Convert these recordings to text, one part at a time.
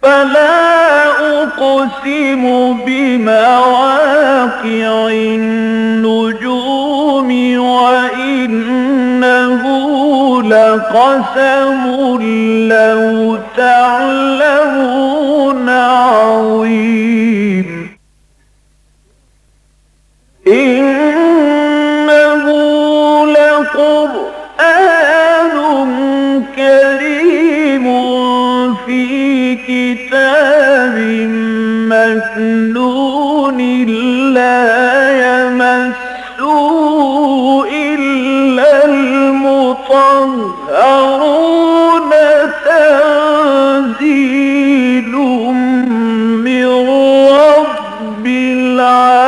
فلا أقسم بمواقع النجوم وإنه لقسم لو تعلمون عظيم إنه لقرآن كريم في كتاب مكنون لا يمسه إلا المطهرون تنزيل من رب العالمين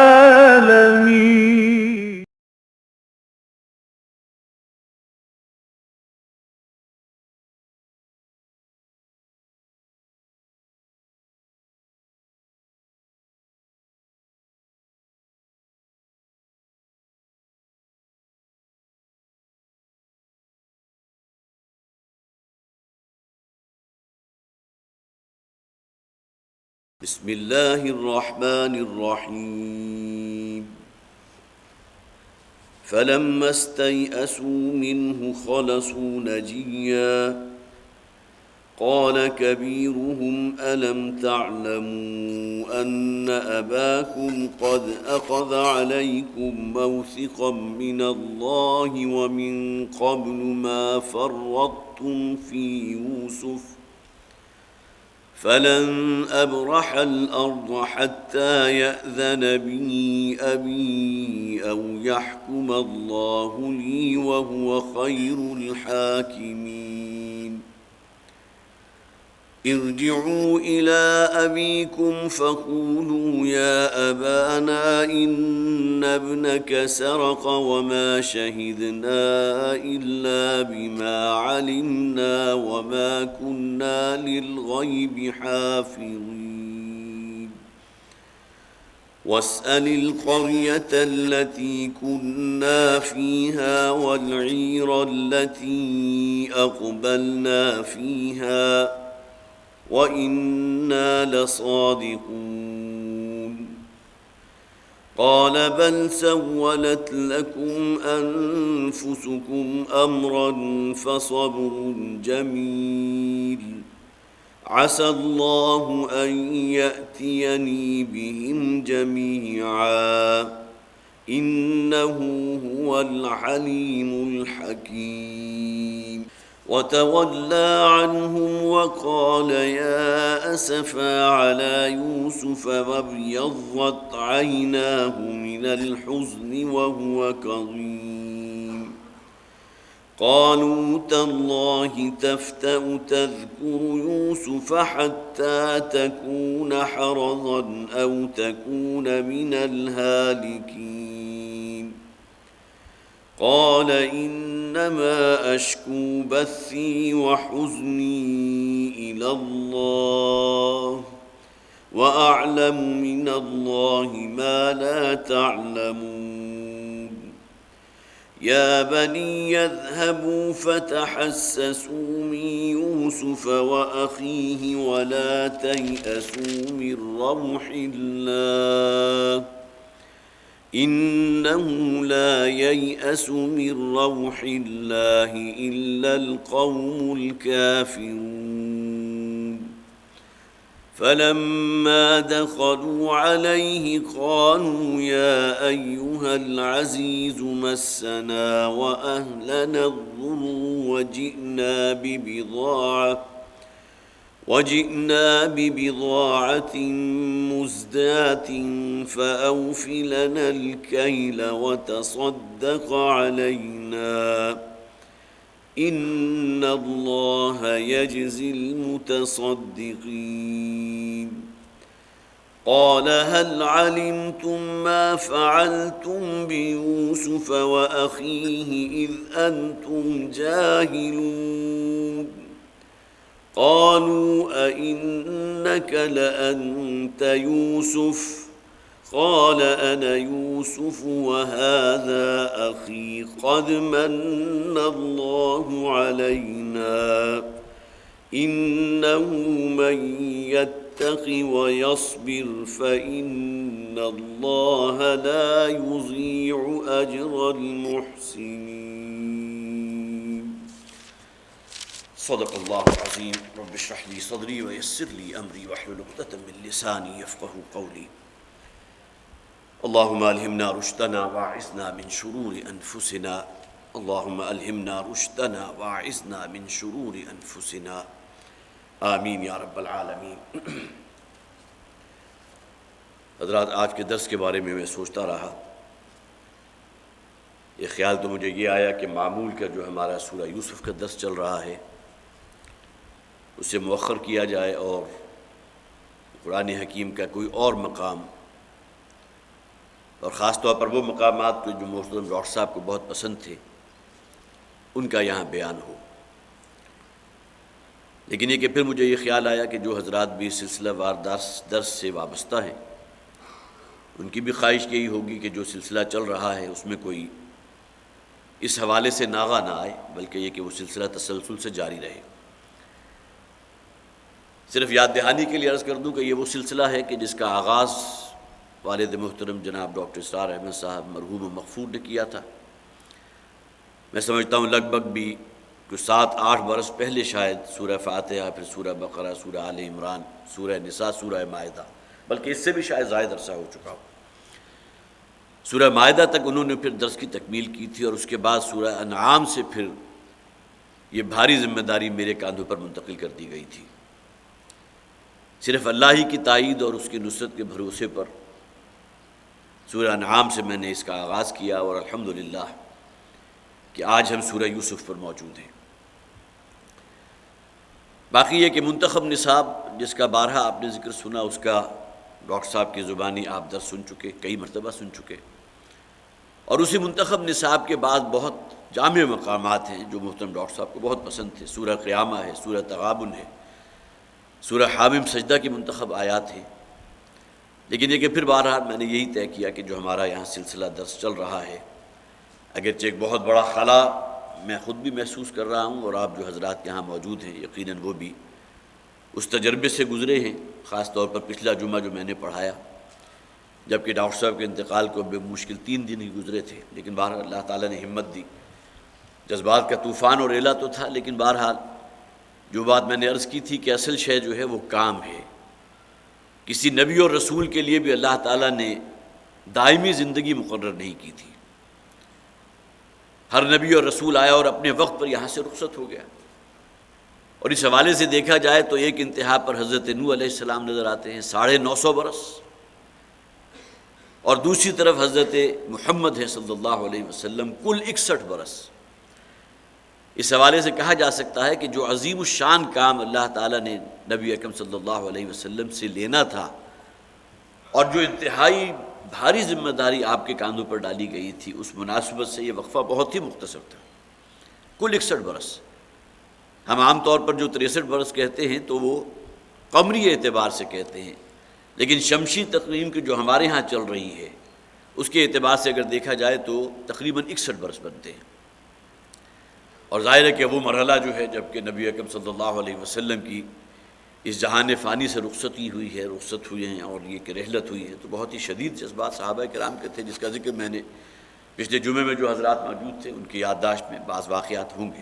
بسم الله الرحمن الرحيم فلما استيئسوا منه خلصوا نجيا قال كبيرهم ألم تعلموا أن أباكم قد أخذ عليكم موثقا من الله ومن قبل ما فرطتم في يوسف فلن أبرح الأرض حتى يأذن بي أبي أو يحكم الله لي وهو خير الحاكمين ارجعوا إلى أبيكم فقولوا يا أبانا إن ابنك سرق وما شهدنا إلا بما علمنا وما كنا للغيب حافظين واسأل القرية التي كنا فيها والعير التي أقبلنا فيها وإنا لصادقون قال بل سولت لكم أنفسكم أمرا فصبر جميل عسى الله أن يأتيني بهم جميعا إنه هو العليم الحكيم وتولى عنهم وقال يا أسفا على يوسف وابيضت عيناه من الحزن وهو كظيم قالوا تالله تفتأ تذكر يوسف حتى تكون حرضا أو تكون من الهالكين قال إنما أشكو بثي وحزني إلى الله وأعلم من الله ما لا تعلمون يا بني يذهبوا فتحسسوا من يوسف وأخيه ولا تيأسوا من روح الله إنه لا ييأس من روح الله إلا القوم الكافرون فلما دخلوا عليه قالوا يا أيها العزيز مسنا وأهلنا الضر وجئنا ببضاعة مزداة فأوف لنا الكيل وتصدق علينا إن الله يجزي المتصدقين قال هل علمتم ما فعلتم بيوسف وأخيه إذ أنتم جاهلون قالوا أئنك لأنت يوسف قال أنا يوسف وهذا أخي قد من الله علينا إنه من يتق ويصبر فإن الله لا يضيع أجر المحسنين. صدق الله العظيم. رب اشرح لي صدري ويسر لي أمري واحلل عقدة من لساني يفقهوا قولي. اللهم ألهمنا رشدنا واعذنا من شرور أنفسنا. اللهم ألهمنا رشدنا واعذنا من شرور أنفسنا. آمین یا رب العالمین. حضرات، آج کے درس کے بارے میں سوچتا رہا. یہ خیال تو مجھے یہ آیا کہ معمول کا جو ہمارا سورہ یوسف کا درس چل رہا ہے اسے مؤخر کیا جائے اور قرآن حکیم کا کوئی اور مقام، اور خاص طور پر وہ مقامات جو محترم ڈاکٹر صاحب کو بہت پسند تھے، ان کا یہاں بیان ہو. لیکن یہ کہ پھر مجھے یہ خیال آیا کہ جو حضرات بھی سلسلہ وار درس سے وابستہ ہیں ان کی بھی خواہش یہی ہوگی کہ جو سلسلہ چل رہا ہے اس میں کوئی اس حوالے سے ناغہ نہ آئے، بلکہ یہ کہ وہ سلسلہ تسلسل سے جاری رہے. صرف یاد دہانی کے لیے عرض کر دوں کہ یہ وہ سلسلہ ہے کہ جس کا آغاز والد محترم جناب ڈاکٹر اسرار احمد صاحب مرحوم و مغفور نے کیا تھا. میں سمجھتا ہوں لگ بھگ بھی کچھ 7-8 برس پہلے شاید سورہ فاتحہ، پھر سورہ بقرہ، سورہ آل عمران، سورہ نساء، سورہ مائدہ، بلکہ اس سے بھی شاید زائد عرصہ ہو چکا ہو. سورہ مائدہ تک انہوں نے پھر درس کی تکمیل کی تھی، اور اس کے بعد سورہ انعام سے پھر یہ بھاری ذمہ داری میرے کاندھوں پر منتقل کر دی گئی تھی. صرف اللہ ہی کی تائید اور اس کی نصرت کے بھروسے پر سورہ انعام سے میں نے اس کا آغاز کیا، اور الحمدللہ کہ آج ہم سورہ یوسف پر موجود ہیں. باقی یہ کہ منتخب نصاب جس کا بارہا آپ نے ذکر سنا، اس کا ڈاکٹر صاحب کی زبانی آپ درس سن چکے، کئی مرتبہ سن چکے. اور اسی منتخب نصاب کے بعد بہت جامع مقامات ہیں جو محترم ڈاکٹر صاحب کو بہت پسند تھے. سورہ قیامہ ہے، سورہ تغابن ہے، سورہ حامیم سجدہ کی منتخب آیات ہیں. لیکن یہ کہ پھر بہرحال میں نے یہی طے کیا کہ جو ہمارا یہاں سلسلہ درس چل رہا ہے، اگرچہ ایک بہت بڑا خلا میں خود بھی محسوس کر رہا ہوں، اور آپ جو حضرات یہاں موجود ہیں یقیناً وہ بھی اس تجربے سے گزرے ہیں. خاص طور پر پچھلا جمعہ جو میں نے پڑھایا، جبکہ ڈاکٹر صاحب کے انتقال کو بے مشکل 3 دن ہی گزرے تھے، لیکن بہرحال اللہ تعالیٰ نے ہمت دی. جذبات کا طوفان اور ریلا تو تھا، لیکن بہرحال جو بات میں نے عرض کی تھی کہ اصل شے جو ہے وہ کام ہے. کسی نبی اور رسول کے لیے بھی اللہ تعالیٰ نے دائمی زندگی مقرر نہیں کی تھی. ہر نبی اور رسول آیا اور اپنے وقت پر یہاں سے رخصت ہو گیا. اور اس حوالے سے دیکھا جائے تو ایک انتہا پر حضرت نوح علیہ السلام نظر آتے ہیں، 950 برس، اور دوسری طرف حضرت محمد ہے صلی اللہ علیہ وسلم کل 61 برس. اس حوالے سے کہا جا سکتا ہے کہ جو عظیم الشان کام اللہ تعالیٰ نے نبی اکرم صلی اللہ علیہ وسلم سے لینا تھا، اور جو انتہائی بھاری ذمہ داری آپ کے کاندھوں پر ڈالی گئی تھی، اس مناسبت سے یہ وقفہ بہت ہی مختصر تھا. کل 61 برس. ہم عام طور پر جو 63 برس کہتے ہیں تو وہ قمری اعتبار سے کہتے ہیں، لیکن شمسی تقویم کی جو ہمارے ہاں چل رہی ہے اس کے اعتبار سے اگر دیکھا جائے تو تقریباً 61 برس بنتے ہیں. اور ظاہر ہے کہ وہ مرحلہ جو ہے جب کہ نبی اکرم صلی اللہ علیہ وسلم کی اس جہان فانی سے رخصت ہوئی ہیں اور یہ کہ رحلت ہوئی ہے، تو بہت ہی شدید جذبات صحابہ کرام کے تھے، جس کا ذکر میں نے پچھلے جمعے میں جو حضرات موجود تھے ان کی یادداشت میں بعض واقعات ہوں گے.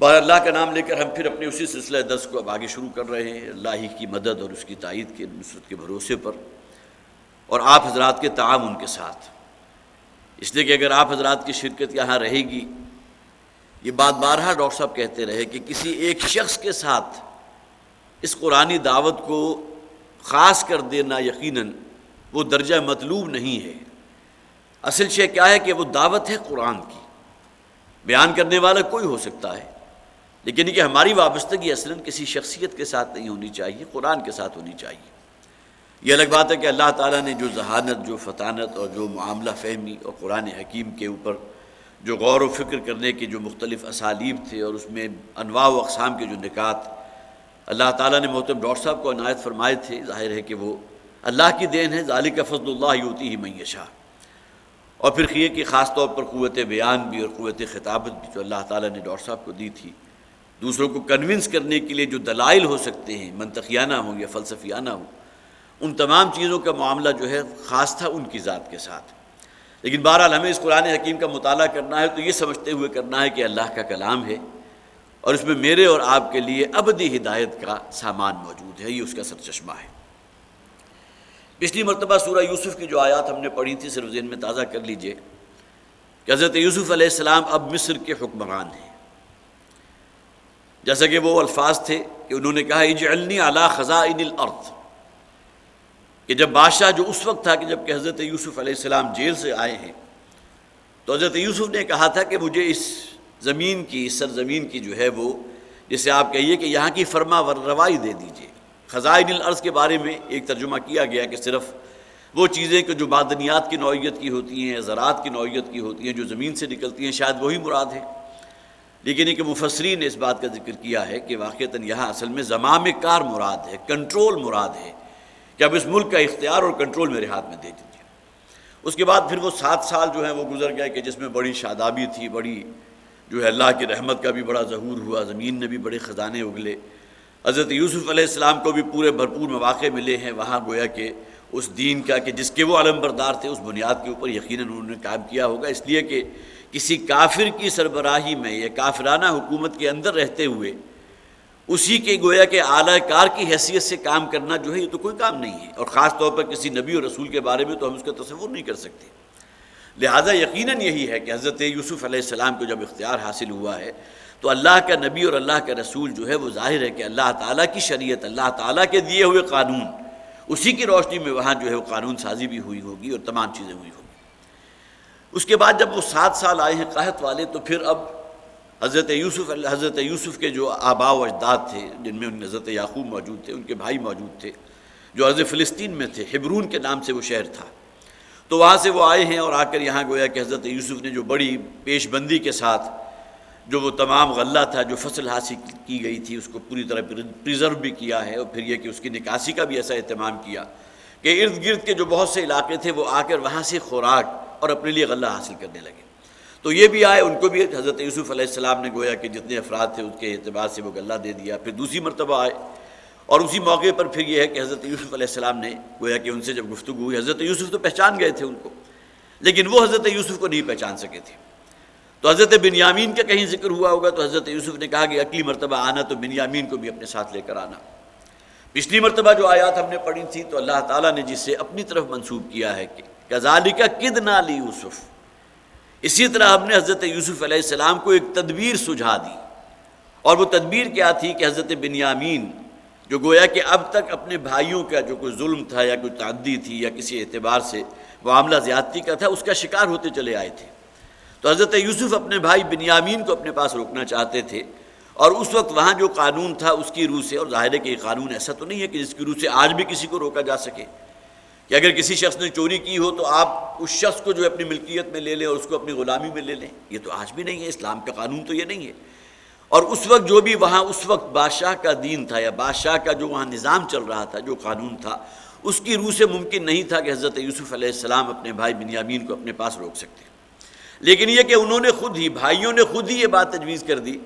بہر اللہ کا نام لے کر ہم پھر اپنے اسی سلسلہ درس کو اب آگے شروع کر رہے ہیں، اللہ ہی کی مدد اور اس کی تائید کے نصرت کے بھروسے پر، اور آپ حضرات کے تعاون کے ساتھ. اس لیے کہ اگر آپ حضرات کی شرکت یہاں رہے گی، یہ بات بارہا ڈاکٹر صاحب کہتے رہے کہ کسی ایک شخص کے ساتھ اس قرآنی دعوت کو خاص کر دینا یقیناً وہ درجہ مطلوب نہیں ہے. اصل شے کیا ہے کہ وہ دعوت ہے قرآن کی. بیان کرنے والا کوئی ہو سکتا ہے، لیکن یہ کہ ہماری وابستگی اصلاً کسی شخصیت کے ساتھ نہیں ہونی چاہیے، قرآن کے ساتھ ہونی چاہیے. یہ الگ بات ہے کہ اللہ تعالیٰ نے جو ذہانت، جو فطانت اور جو معاملہ فہمی اور قرآن حکیم کے اوپر جو غور و فکر کرنے کے جو مختلف اسالیب تھے، اور اس میں انواع و اقسام کے جو نکات اللہ تعالیٰ نے محترم ڈاکٹر صاحب کو عنایت فرمائے تھے، ظاہر ہے کہ وہ اللہ کی دین ہے. ذالک فضل اللہ یؤتیہ من یشاء. اور پھر یہ کہ خاص طور پر قوت بیان بھی اور قوت خطابت بھی جو اللہ تعالیٰ نے ڈاکٹر صاحب کو دی تھی، دوسروں کو کنونس کرنے کے لیے جو دلائل ہو سکتے ہیں، منطقیانہ ہوں یا فلسفیانہ ہوں، ان تمام چیزوں کا معاملہ جو ہے خاص تھا ان کی ذات کے ساتھ۔ لیکن بہرحال ہمیں اس قرآن حکیم کا مطالعہ کرنا ہے تو یہ سمجھتے ہوئے کرنا ہے کہ اللہ کا کلام ہے اور اس میں میرے اور آپ کے لیے ابدی ہدایت کا سامان موجود ہے، یہ اس کا سرچشمہ ہے۔ پچھلی مرتبہ سورہ یوسف کی جو آیات ہم نے پڑھی تھی صرف ذہن میں تازہ کر لیجئے کہ حضرت یوسف علیہ السلام اب مصر کے حکمران ہیں۔ جیسا کہ وہ الفاظ تھے کہ انہوں نے کہا اجعلنی علی خزائن الارض، کہ جب بادشاہ جو اس وقت تھا کہ جب کہ حضرت یوسف علیہ السلام جیل سے آئے ہیں تو حضرت یوسف نے کہا تھا کہ مجھے اس زمین کی، اس سرزمین کی جو ہے وہ، جسے آپ کہیے کہ یہاں کی فرما روائی دے دیجئے۔ خزائن الارض کے بارے میں ایک ترجمہ کیا گیا کہ صرف وہ چیزیں کہ جو معدنیات کی نوعیت کی ہوتی ہیں، زراعت کی نوعیت کی ہوتی ہیں، جو زمین سے نکلتی ہیں، شاید وہی مراد ہے۔ لیکن ایک مفسرین نے اس بات کا ذکر کیا ہے کہ واقعتاً یہاں اصل میں زمام کار مراد ہے، کنٹرول مراد ہے، کہ اب اس ملک کا اختیار اور کنٹرول میرے ہاتھ میں دے دیجیے۔ اس کے بعد پھر وہ 7 سال جو ہیں وہ گزر گئے کہ جس میں بڑی شادابی تھی، بڑی جو ہے اللہ کی رحمت کا بھی بڑا ظہور ہوا، زمین نے بھی بڑے خزانے اگلے، حضرت یوسف علیہ السلام کو بھی پورے بھرپور مواقع ملے ہیں وہاں، گویا کہ اس دین کا کہ جس کے وہ علم بردار تھے اس بنیاد کے اوپر یقیناً انہوں نے قائم کیا ہوگا، اس لیے کہ کسی کافر کی سربراہی میں یا کافرانہ حکومت کے اندر رہتے ہوئے اسی کے گویا کہ اعلی کار کی حیثیت سے کام کرنا جو ہے یہ تو کوئی کام نہیں ہے، اور خاص طور پر کسی نبی اور رسول کے بارے میں تو ہم اس کا تصور نہیں کر سکتے۔ لہٰذا یقیناً یہی ہے کہ حضرت یوسف علیہ السلام کو جب اختیار حاصل ہوا ہے تو اللہ کا نبی اور اللہ کا رسول جو ہے وہ ظاہر ہے کہ اللہ تعالیٰ کی شریعت، اللہ تعالیٰ کے دیے ہوئے قانون، اسی کی روشنی میں وہاں جو ہے وہ قانون سازی بھی ہوئی ہوگی اور تمام چیزیں ہوئی ہوگی۔ اس کے بعد جب وہ 7 سال آئے ہیں قحط والے تو پھر اب حضرت یوسف کے جو آباء و اجداد تھے، جن میں حضرت یعقوب موجود تھے، ان کے بھائی موجود تھے جو عرض فلسطین میں تھے، حبرون کے نام سے وہ شہر تھا، تو وہاں سے وہ آئے ہیں اور آ کر یہاں گویا کہ حضرت یوسف نے جو بڑی پیش بندی کے ساتھ جو وہ تمام غلہ تھا جو فصل حاصل کی گئی تھی اس کو پوری طرح پریزرو بھی کیا ہے، اور پھر یہ کہ اس کی نکاسی کا بھی ایسا اہتمام کیا کہ ارد گرد کے جو بہت سے علاقے تھے وہ آ کر وہاں سے خوراک اور اپنے لیے غلہ حاصل کرنے لگے۔ تو یہ بھی آئے، ان کو بھی حضرت یوسف علیہ السلام نے گویا کہ جتنے افراد تھے اس کے اعتبار سے وہ غلہ دے دیا۔ پھر دوسری مرتبہ آئے اور اسی موقع پر پھر یہ ہے کہ حضرت یوسف علیہ السلام نے گویا کہ ان سے جب گفتگو ہوئی، حضرت یوسف تو پہچان گئے تھے ان کو، لیکن وہ حضرت یوسف کو نہیں پہچان سکے تھے۔ تو حضرت بنیامین کا کہیں ذکر ہوا ہوگا تو حضرت یوسف نے کہا کہ اگلی مرتبہ آنا تو بنیامین کو بھی اپنے ساتھ لے کر آنا۔ پچھلی مرتبہ جو آیات ہم نے پڑھی تھی تو اللہ تعالیٰ نے جسے اپنی طرف منسوب کیا ہے کہ کذالک کدنا لیوسف، اسی طرح ہم نے حضرت یوسف علیہ السلام کو ایک تدبیر سجھا دی، اور وہ تدبیر کیا تھی کہ حضرت بنیامین جو گویا کہ اب تک اپنے بھائیوں کا جو کوئی ظلم تھا یا کوئی تعدی تھی یا کسی اعتبار سے معاملہ زیادتی کا تھا اس کا شکار ہوتے چلے آئے تھے، تو حضرت یوسف اپنے بھائی بنیامین کو اپنے پاس روکنا چاہتے تھے، اور اس وقت وہاں جو قانون تھا اس کی روح سے، اور ظاہر ہے کہ یہ قانون ایسا تو نہیں ہے کہ جس کی روح سے آج بھی کسی کو روکا جا سکے کہ اگر کسی شخص نے چوری کی ہو تو آپ اس شخص کو جو اپنی ملکیت میں لے لیں اور اس کو اپنی غلامی میں لے لیں، یہ تو آج بھی نہیں ہے، اسلام کا قانون تو یہ نہیں ہے۔ اور اس وقت جو بھی وہاں اس وقت بادشاہ کا دین تھا یا بادشاہ کا جو وہاں نظام چل رہا تھا، جو قانون تھا، اس کی روح سے ممکن نہیں تھا کہ حضرت یوسف علیہ السلام اپنے بھائی بنیامین کو اپنے پاس روک سکتے۔ لیکن یہ کہ انہوں نے خود ہی، بھائیوں نے خود ہی یہ بات تجویز کر دی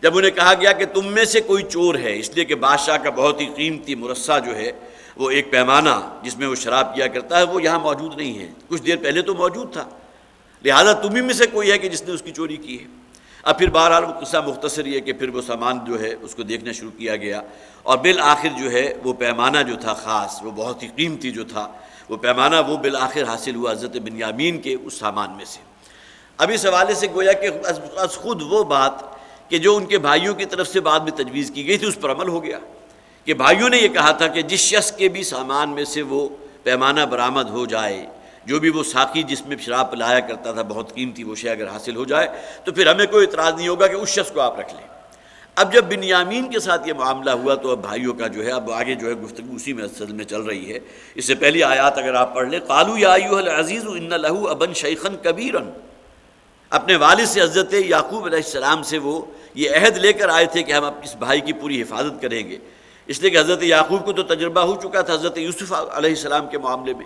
جب انہیں کہا گیا کہ تم میں سے کوئی چور ہے، اس لیے کہ بادشاہ کا بہت ہی قیمتی مرصع جو ہے وہ ایک پیمانہ جس میں وہ شراب کیا کرتا ہے وہ یہاں موجود نہیں ہے، کچھ دیر پہلے تو موجود تھا، لہذا تمہیں میں سے کوئی ہے کہ جس نے اس کی چوری کی ہے۔ اب پھر بہرحال وہ قصہ مختصر یہ کہ پھر وہ سامان جو ہے اس کو دیکھنا شروع کیا گیا، اور بالآخر جو ہے وہ پیمانہ جو تھا خاص، وہ بہت ہی قیمتی جو تھا وہ پیمانہ، وہ بالآخر حاصل ہوا حضرت بنیامین کے اس سامان میں سے۔ اب اس حوالے سے گویا کہ از خود وہ بات کہ جو ان کے بھائیوں کی طرف سے بعد میں تجویز کی گئی تھی اس پر عمل ہو گیا، کہ بھائیوں نے یہ کہا تھا کہ جس شخص کے بھی سامان میں سے وہ پیمانہ برآمد ہو جائے، جو بھی وہ ساقی جس میں شراب پلایا کرتا تھا بہت قیمتی وہ شے اگر حاصل ہو جائے تو پھر ہمیں کوئی اعتراض نہیں ہوگا کہ اس شخص کو آپ رکھ لیں۔ اب جب بنیامین کے ساتھ یہ معاملہ ہوا تو اب بھائیوں کا جو ہے اب آگے جو ہے گفتگو اسی میں اصل میں چل رہی ہے۔ اس سے پہلی آیات اگر آپ پڑھ لیں، قالوا یا ایھا العزیز ان لہ ابا شیخا کبیرا، اپنے والد سے حضرت یعقوب علیہ السلام سے وہ یہ عہد لے کر آئے تھے کہ ہم اس بھائی کی پوری حفاظت کریں گے، اس لیے کہ حضرت یعقوب کو تو تجربہ ہو چکا تھا حضرت یوسف علیہ السلام کے معاملے میں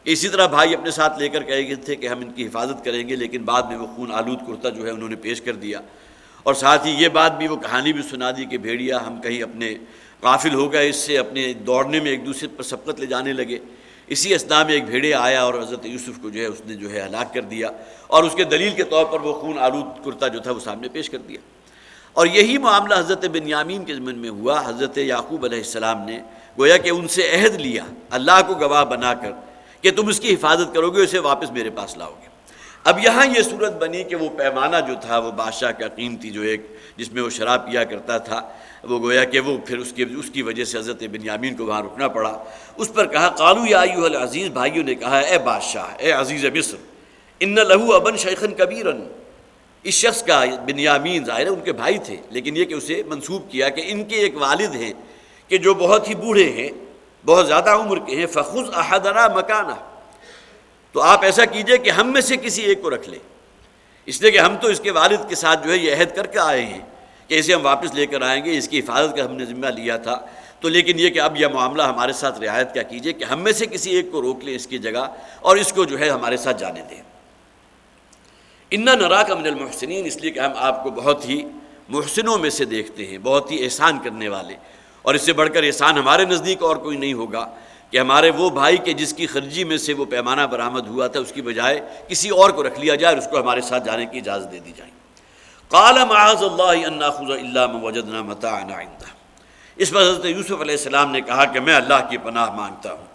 کہ اسی طرح بھائی اپنے ساتھ لے کر کہے گئے تھے کہ ہم ان کی حفاظت کریں گے، لیکن بعد میں وہ خون آلود کرتا جو ہے انہوں نے پیش کر دیا، اور ساتھ ہی یہ بات بھی، وہ کہانی بھی سنا دی کہ بھیڑیا ہم کہیں اپنے غافل ہو گئے، اس سے اپنے دوڑنے میں ایک دوسرے پر سبقت لے جانے لگے، اسی اثناء میں ایک بھیڑیا آیا اور حضرت یوسف کو جو ہے اس نے جو ہے ہلاک کر دیا، اور اس کے دلیل کے طور پر وہ خون آلود کرتا جو تھا وہ سامنے پیش کر دیا۔ اور یہی معاملہ حضرت بنیامین کے ضمن میں ہوا۔ حضرت یعقوب علیہ السلام نے گویا کہ ان سے عہد لیا اللہ کو گواہ بنا کر کہ تم اس کی حفاظت کرو گے، اسے واپس میرے پاس لاؤ گے۔ اب یہاں یہ صورت بنی کہ وہ پیمانہ جو تھا وہ بادشاہ کا قیمتی جو ایک جس میں وہ شراب پیا کرتا تھا، وہ گویا کہ وہ پھر اس کی وجہ سے حضرت بنیامین کو وہاں رکنا پڑا۔ اس پر کہا قالوا یا ایھا العزیز، بھائیوں نے کہا اے بادشاہ، اے عزیز مصر، ان لہ ابا شیخا کبیرا، اس شخص کا بنیامین ظاہر ہے ان کے بھائی تھے، لیکن یہ کہ اسے منسوب کیا کہ ان کے ایک والد ہیں کہ جو بہت ہی بوڑھے ہیں، بہت زیادہ عمر کے ہیں، فخذ احدنا مکانہ، تو آپ ایسا کیجئے کہ ہم میں سے کسی ایک کو رکھ لیں، اس لیے کہ ہم تو اس کے والد کے ساتھ جو ہے یہ عہد کر کے آئے ہیں کہ اسے ہم واپس لے کر آئیں گے، اس کی حفاظت کا ہم نے ذمہ لیا تھا، تو لیکن یہ کہ اب یہ معاملہ ہمارے ساتھ رعایت کیا کیجئے کہ ہم میں سے کسی ایک کو روک لیں اس کی جگہ اور اس کو جو ہے ہمارے ساتھ جانے دیں۔ انا نراک من المحسنین، اس لیے کہ ہم آپ کو بہت ہی محسنوں میں سے دیکھتے ہیں، بہت ہی احسان کرنے والے، اور اس سے بڑھ کر احسان ہمارے نزدیک اور کوئی نہیں ہوگا کہ ہمارے وہ بھائی کے جس کی خرجی میں سے وہ پیمانہ برآمد ہوا تھا اس کی بجائے کسی اور کو رکھ لیا جائے اور اس کو ہمارے ساتھ جانے کی اجازت دے دی جائے۔ قال معاذ اللہ ان ناخذ الا ما وجدنا متاعنا عنده، اس پر حضرت یوسف علیہ السلام نے کہا کہ میں اللہ کی پناہ مانگتا ہوں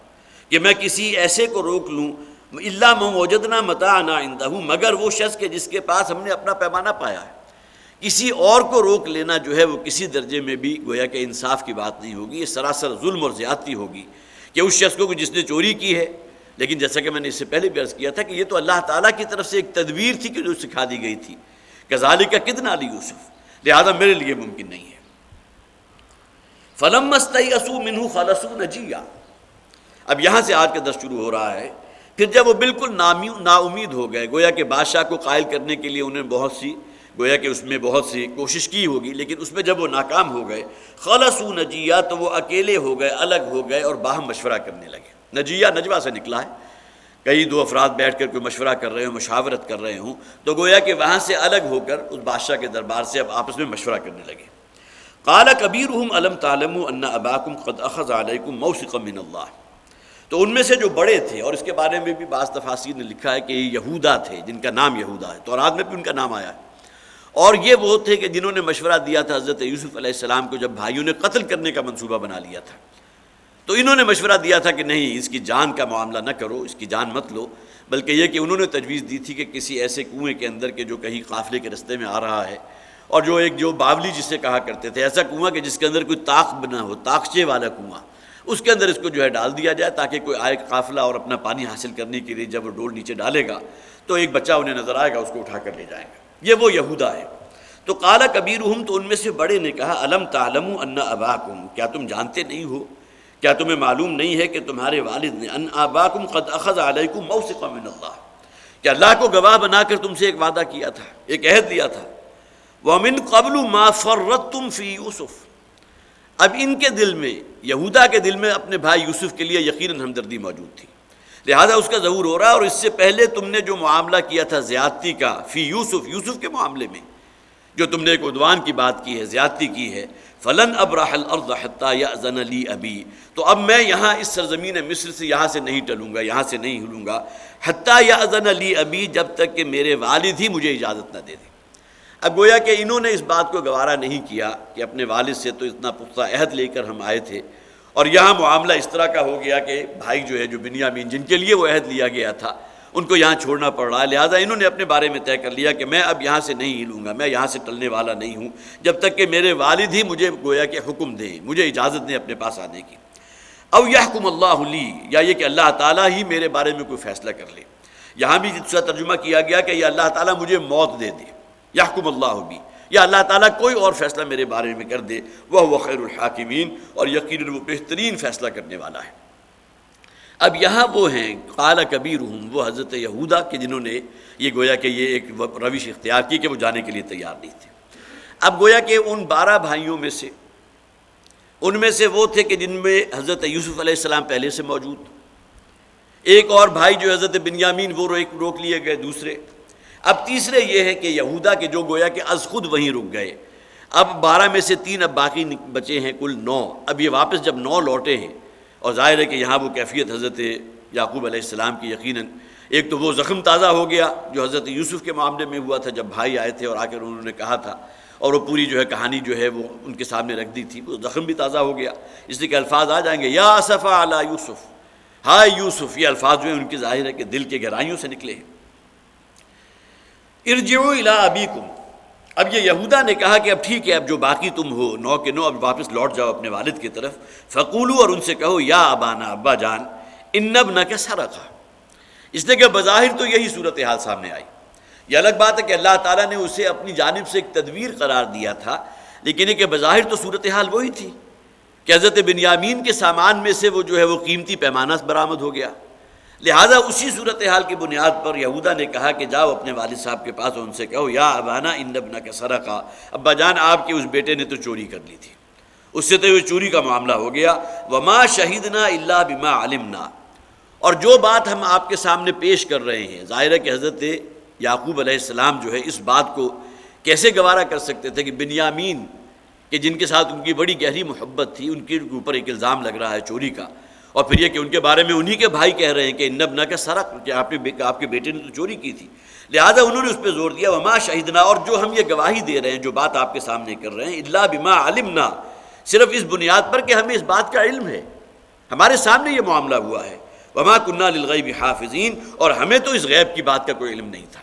کہ میں کسی ایسے کو روک لوں، الا ما وجدنا متاعنا عنده، مگر وہ شخص کے جس کے پاس ہم نے اپنا پیمانہ پایا ہے۔ کسی اور کو روک لینا جو ہے وہ کسی درجے میں بھی گویا کہ انصاف کی بات نہیں ہوگی، یہ سراسر ظلم اور زیادتی ہوگی کہ اس شخص کو جس نے چوری کی ہے، لیکن جیسا کہ میں نے اس سے پہلے بھی عرض کیا تھا کہ یہ تو اللہ تعالیٰ کی طرف سے ایک تدبیر تھی کہ جو سکھا دی گئی تھی، کذالک کدنا لیوسف، لہذا میرے لیے ممکن نہیں ہے۔ فلما استیئسوا منہ خلصوا نجیا، اب یہاں سے آج کا درس شروع ہو رہا ہے۔ پھر جب وہ بالکل نا امید ہو گئے، گویا کہ بادشاہ کو قائل کرنے کے لیے انہوں نے بہت سی گویا کہ اس میں بہت سی کوشش کی ہوگی، لیکن اس میں جب وہ ناکام ہو گئے، خلصوا نجیا، تو وہ اکیلے ہو گئے، الگ ہو گئے اور باہم مشورہ کرنے لگے۔ نجیہ نجوہ سے نکلا ہے، کئی دو افراد بیٹھ کر کوئی مشورہ کر رہے ہوں، مشاورت کر رہے ہوں، تو گویا کہ وہاں سے الگ ہو کر اس بادشاہ کے دربار سے اب آپس میں مشورہ کرنے لگے۔ قال کبیرہم الم تعلموا ان اباکم قد اخذ علیکم موثقا من اللہ، تو ان میں سے جو بڑے تھے، اور اس کے بارے میں بھی بعض تفاسیر نے لکھا ہے کہ یہ یہودا تھے، جن کا نام یہودا ہے، تورات میں بھی ان کا نام آیا ہے، اور یہ وہ تھے کہ جنہوں نے مشورہ دیا تھا حضرت یوسف علیہ السلام کو جب بھائیوں نے قتل کرنے کا منصوبہ بنا لیا تھا، تو انہوں نے مشورہ دیا تھا کہ نہیں، اس کی جان کا معاملہ نہ کرو، اس کی جان مت لو، بلکہ یہ کہ انہوں نے تجویز دی تھی کہ کسی ایسے کنویں کے اندر کے جو کہیں قافلے کے رستے میں آ رہا ہے، اور جو باولی جسے کہا کرتے تھے، ایسا کنواں کہ جس کے اندر کوئی طاق بنا ہو، طاقچے والا کنواں، اس کے اندر اس کو جو ہے ڈال دیا جائے تاکہ کوئی آئے قافلہ اور اپنا پانی حاصل کرنے کے لیے جب وہ ڈول نیچے ڈالے گا تو ایک بچہ انہیں نظر آئے گا، اس کو اٹھا کر لے جائیں گا۔ یہ وہ یہودا ہے۔ تو قال کبیرہم، تو ان میں سے بڑے نے کہا الم تعلموا ان اباکم، کیا تم جانتے نہیں ہو، کیا تمہیں معلوم نہیں ہے کہ تمہارے والد نے ان اباکم قد اخذ علیکم موثقا من اللہ، کہ اللہ کو گواہ بنا کر تم سے ایک وعدہ کیا تھا، ایک عہد لیا تھا، ومن قبل ما فرطتم فی یوسف، اب ان کے دل میں، یہودا کے دل میں اپنے بھائی یوسف کے لیے یقیناً ہمدردی موجود تھی، لہذا اس کا ظہور ہو رہا ہے، اور اس سے پہلے تم نے جو معاملہ کیا تھا زیادتی کا، فی یوسف، یوسف کے معاملے میں جو تم نے ایک عدوان کی بات کی ہے، زیادتی کی ہے، فلن ابرح الارض حتی یأذن لی ابی، تو اب میں یہاں اس سرزمین مصر سے یہاں سے نہیں ٹلوں گا، یہاں سے نہیں ہلوں گا، حتی یأذن لی ابی، جب تک کہ میرے والد ہی مجھے اجازت نہ دے دیں۔ اب گویا کہ انہوں نے اس بات کو گوارا نہیں کیا کہ اپنے والد سے تو اتنا پختہ عہد لے کر ہم آئے تھے، اور یہاں معاملہ اس طرح کا ہو گیا کہ بھائی جو ہے، جو بنیامین جن کے لیے وہ عہد لیا گیا تھا، ان کو یہاں چھوڑنا پڑ رہا ہے، لہٰذا انہوں نے اپنے بارے میں طے کر لیا کہ میں اب یہاں سے نہیں ہلوں گا، میں یہاں سے ٹلنے والا نہیں ہوں جب تک کہ میرے والد ہی مجھے گویا کہ حکم دیں، مجھے اجازت دیں اپنے پاس آنے کی۔ او یحکم اللہ لی، یا یہ کہ اللہ تعالیٰ ہی میرے بارے میں کوئی فیصلہ کر لے، یہاں بھی اس کا ترجمہ کیا گیا کہ یہ اللہ تعالیٰ مجھے موت دے دے، یحکم اللہ بھی، یا اللہ تعالیٰ کوئی اور فیصلہ میرے بارے میں کر دے، وہ خیر الحاکمین، اور یقیناً وہ بہترین فیصلہ کرنے والا ہے۔ اب یہاں وہ ہیں قال کبیرہم، وہ حضرت یہودا کے جنہوں نے یہ گویا کہ یہ ایک روش اختیار کی کہ وہ جانے کے لیے تیار نہیں تھے۔ اب گویا کہ ان 12 بھائیوں میں سے، ان میں سے وہ تھے کہ جن میں حضرت یوسف علیہ السلام پہلے سے موجود، ایک اور بھائی جو حضرت بنیامین وہ روک لیے گئے دوسرے۔ اب تیسرے یہ ہے کہ یہودا کے جو گویا کہ از خود وہیں رک گئے، اب 12 میں سے 3 اب باقی بچے ہیں، کل 9. اب یہ واپس جب 9 لوٹے ہیں، اور ظاہر ہے کہ یہاں وہ کیفیت حضرت یعقوب علیہ السلام کی یقیناً ایک تو وہ زخم تازہ ہو گیا جو حضرت یوسف کے معاملے میں ہوا تھا جب بھائی آئے تھے اور آ کر انہوں نے کہا تھا، اور وہ پوری جو ہے کہانی جو ہے وہ ان کے سامنے رکھ دی تھی، وہ زخم بھی تازہ ہو گیا، اس لیے کہ الفاظ آ جائیں گے یا اسفا علی یوسف، ہائے یوسف. یہ الفاظ جو ہیں ان کی ظاہر ہے کہ دل کے گہرائیوں سے نکلے ہیں. ارجعوا الی ابیکم، اب یہ یہودا نے کہا کہ اب ٹھیک ہے، اب جو باقی تم ہو 9 کے 9 اب واپس لوٹ جاؤ اپنے والد کی طرف. فقولوا، اور ان سے کہو یا ابانا، ابا جان، ان ابنک سرق، اس لیے کہ بظاہر تو یہی صورتحال سامنے آئی. یہ الگ بات ہے کہ اللہ تعالیٰ نے اسے اپنی جانب سے ایک تدبیر قرار دیا تھا، لیکن یہ کہ بظاہر تو صورتحال وہی تھی کہ حضرت بنیامین کے سامان میں سے وہ جو ہے وہ قیمتی پیمانہ برآمد ہو گیا. لہٰذا اسی صورتحال کی بنیاد پر یہودا نے کہا کہ جاؤ اپنے والد صاحب کے پاس اور ان سے کہو یا ابانا ان ابنک سرق، ابا جان آپ کے اس بیٹے نے تو چوری کر لی تھی، اس سے تو یہ چوری کا معاملہ ہو گیا. وما شہدنا الا بما علمنا، اور جو بات ہم آپ کے سامنے پیش کر رہے ہیں، ظاہر ہے کہ حضرت یعقوب علیہ السلام جو ہے اس بات کو کیسے گوارا کر سکتے تھے کہ بنیامین کہ جن کے ساتھ ان کی بڑی گہری محبت تھی، ان کے اوپر ایک الزام لگ رہا ہے چوری کا، اور پھر یہ کہ ان کے بارے میں انہی کے بھائی کہہ رہے ہیں کہ ان ابنک سرق، کہ آپ کے بیٹے نے تو چوری کی تھی. لہذا انہوں نے اس پہ زور دیا وما شہدنا، اور جو ہم یہ گواہی دے رہے ہیں، جو بات آپ کے سامنے کر رہے ہیں، الا بما علمنا، صرف اس بنیاد پر کہ ہمیں اس بات کا علم ہے، ہمارے سامنے یہ معاملہ ہوا ہے. وما كنا للغیب حافظین، اور ہمیں تو اس غیب کی بات کا کوئی علم نہیں تھا.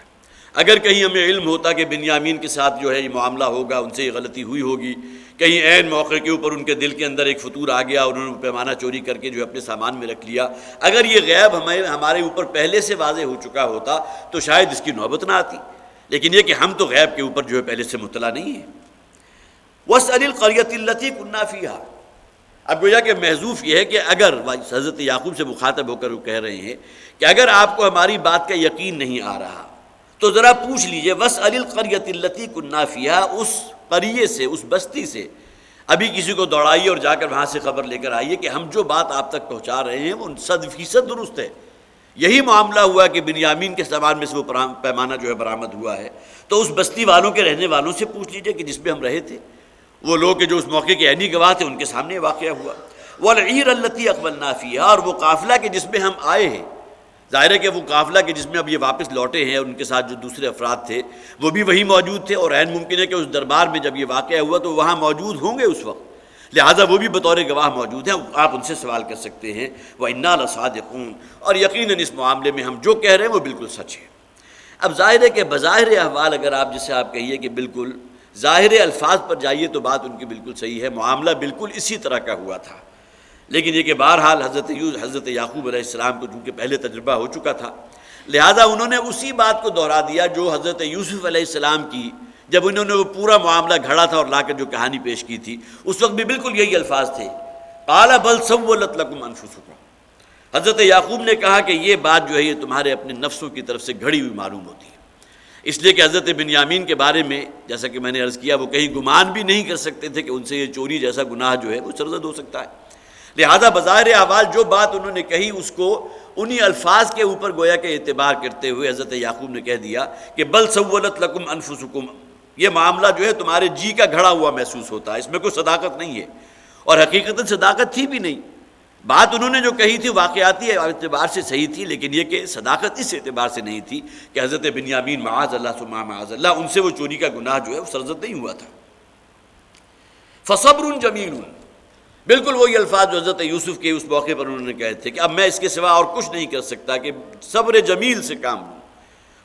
اگر کہیں ہمیں علم ہوتا کہ بنیامین کے ساتھ جو ہے یہ معاملہ ہوگا، ان سے یہ غلطی ہوئی ہوگی، کہیں عین موقع کے اوپر ان کے دل کے اندر ایک فطور آ گیا اور انہوں نے پیمانہ چوری کر کے جو ہے اپنے سامان میں رکھ لیا، اگر یہ غیب ہمارے اوپر پہلے سے واضح ہو چکا ہوتا تو شاید اس کی نوبت نہ آتی. لیکن یہ کہ ہم تو غیب کے اوپر جو ہے پہلے سے مطلع نہیں ہیں. واسأل القرية التي كنا فيها، اب گویا کہ محذوف یہ ہے کہ اگر حضرت یعقوب سے مخاطب ہو کر وہ کہہ رہے ہیں کہ اگر آپ کو ہماری بات کا یقین نہیں آ رہا تو ذرا پوچھ لیجئے واسأل القرية التي كنا فيها، اس قریے سے، اس بستی سے ابھی کسی کو دوڑائیے اور جا کر وہاں سے خبر لے کر آئیے کہ ہم جو بات آپ تک پہنچا رہے ہیں وہ 100% درست ہے. یہی معاملہ ہوا کہ بنیامین کے سامان میں سے وہ پیمانہ جو ہے برآمد ہوا ہے، تو اس بستی والوں کے رہنے والوں سے پوچھ لیجئے کہ جس میں ہم رہے تھے، وہ لوگ کہ جو اس موقع کے عینی گواہ تھے، ان کے سامنے واقعہ ہوا. والعیر التي اقبلنا فيها، اور وہ قافلہ کہ جس میں ہم آئے ہیں، ظاہر ہے کہ وہ قافلہ کہ جس میں اب یہ واپس لوٹے ہیں، ان کے ساتھ جو دوسرے افراد تھے وہ بھی وہی موجود تھے، اور عین ممکن ہے کہ اس دربار میں جب یہ واقعہ ہوا تو وہاں موجود ہوں گے اس وقت، لہٰذا وہ بھی بطور گواہ موجود ہیں، آپ ان سے سوال کر سکتے ہیں. وَإِنَّا لَصَادِقُونَ، اور یقیناً اس معاملے میں ہم جو کہہ رہے ہیں وہ بالکل سچ ہے. اب ظاہر ہے کہ بظاہر احوال اگر آپ جسے آپ کہیے کہ بالکل ظاہر الفاظ پر جائیے تو بات ان کی بالکل صحیح ہے، معاملہ بالکل اسی طرح کا ہوا تھا. لیکن یہ کہ بہرحال حضرت یعقوب علیہ السلام کو چونکہ پہلے تجربہ ہو چکا تھا، لہذا انہوں نے اسی بات کو دہرا دیا جو حضرت یوسف علیہ السلام کی جب انہوں نے وہ پورا معاملہ گھڑا تھا اور لا کر جو کہانی پیش کی تھی، اس وقت بھی بالکل یہی الفاظ تھے. قال بل سولت لکم انفسکم، حضرت یعقوب نے کہا کہ یہ بات جو ہے یہ تمہارے اپنے نفسوں کی طرف سے گھڑی ہوئی معلوم ہوتی ہے. اس لیے کہ حضرت بنیامین کے بارے میں جیسا کہ میں نے عرض کیا وہ کہیں گمان بھی نہیں کر سکتے تھے کہ ان سے یہ چوری جیسا گناہ جو ہے وہ سرزد ہو سکتا ہے. لہذا بظاہر احوال جو بات انہوں نے کہی اس کو انہی الفاظ کے اوپر گویا کہ اعتبار کرتے ہوئے حضرت یعقوب نے کہہ دیا کہ بل سولت لکم انفسکم، یہ معاملہ جو ہے تمہارے جی کا گھڑا ہوا محسوس ہوتا ہے، اس میں کوئی صداقت نہیں ہے. اور حقیقتاً صداقت تھی بھی نہیں. بات انہوں نے جو کہی تھی واقعاتی اعتبار سے صحیح تھی، لیکن یہ کہ صداقت اس اعتبار سے نہیں تھی کہ حضرت بنیامین معاذ اللہ ثم معاذ اللہ ان سے وہ چوری کا گناہ جو ہے وہ سرزد نہیں ہوا تھا. فصبر جمیل، بالکل وہی الفاظ جو حضرت یوسف کے اس موقع پر انہوں نے کہے تھے کہ اب میں اس کے سوا اور کچھ نہیں کر سکتا کہ صبر جمیل سے کام لوں.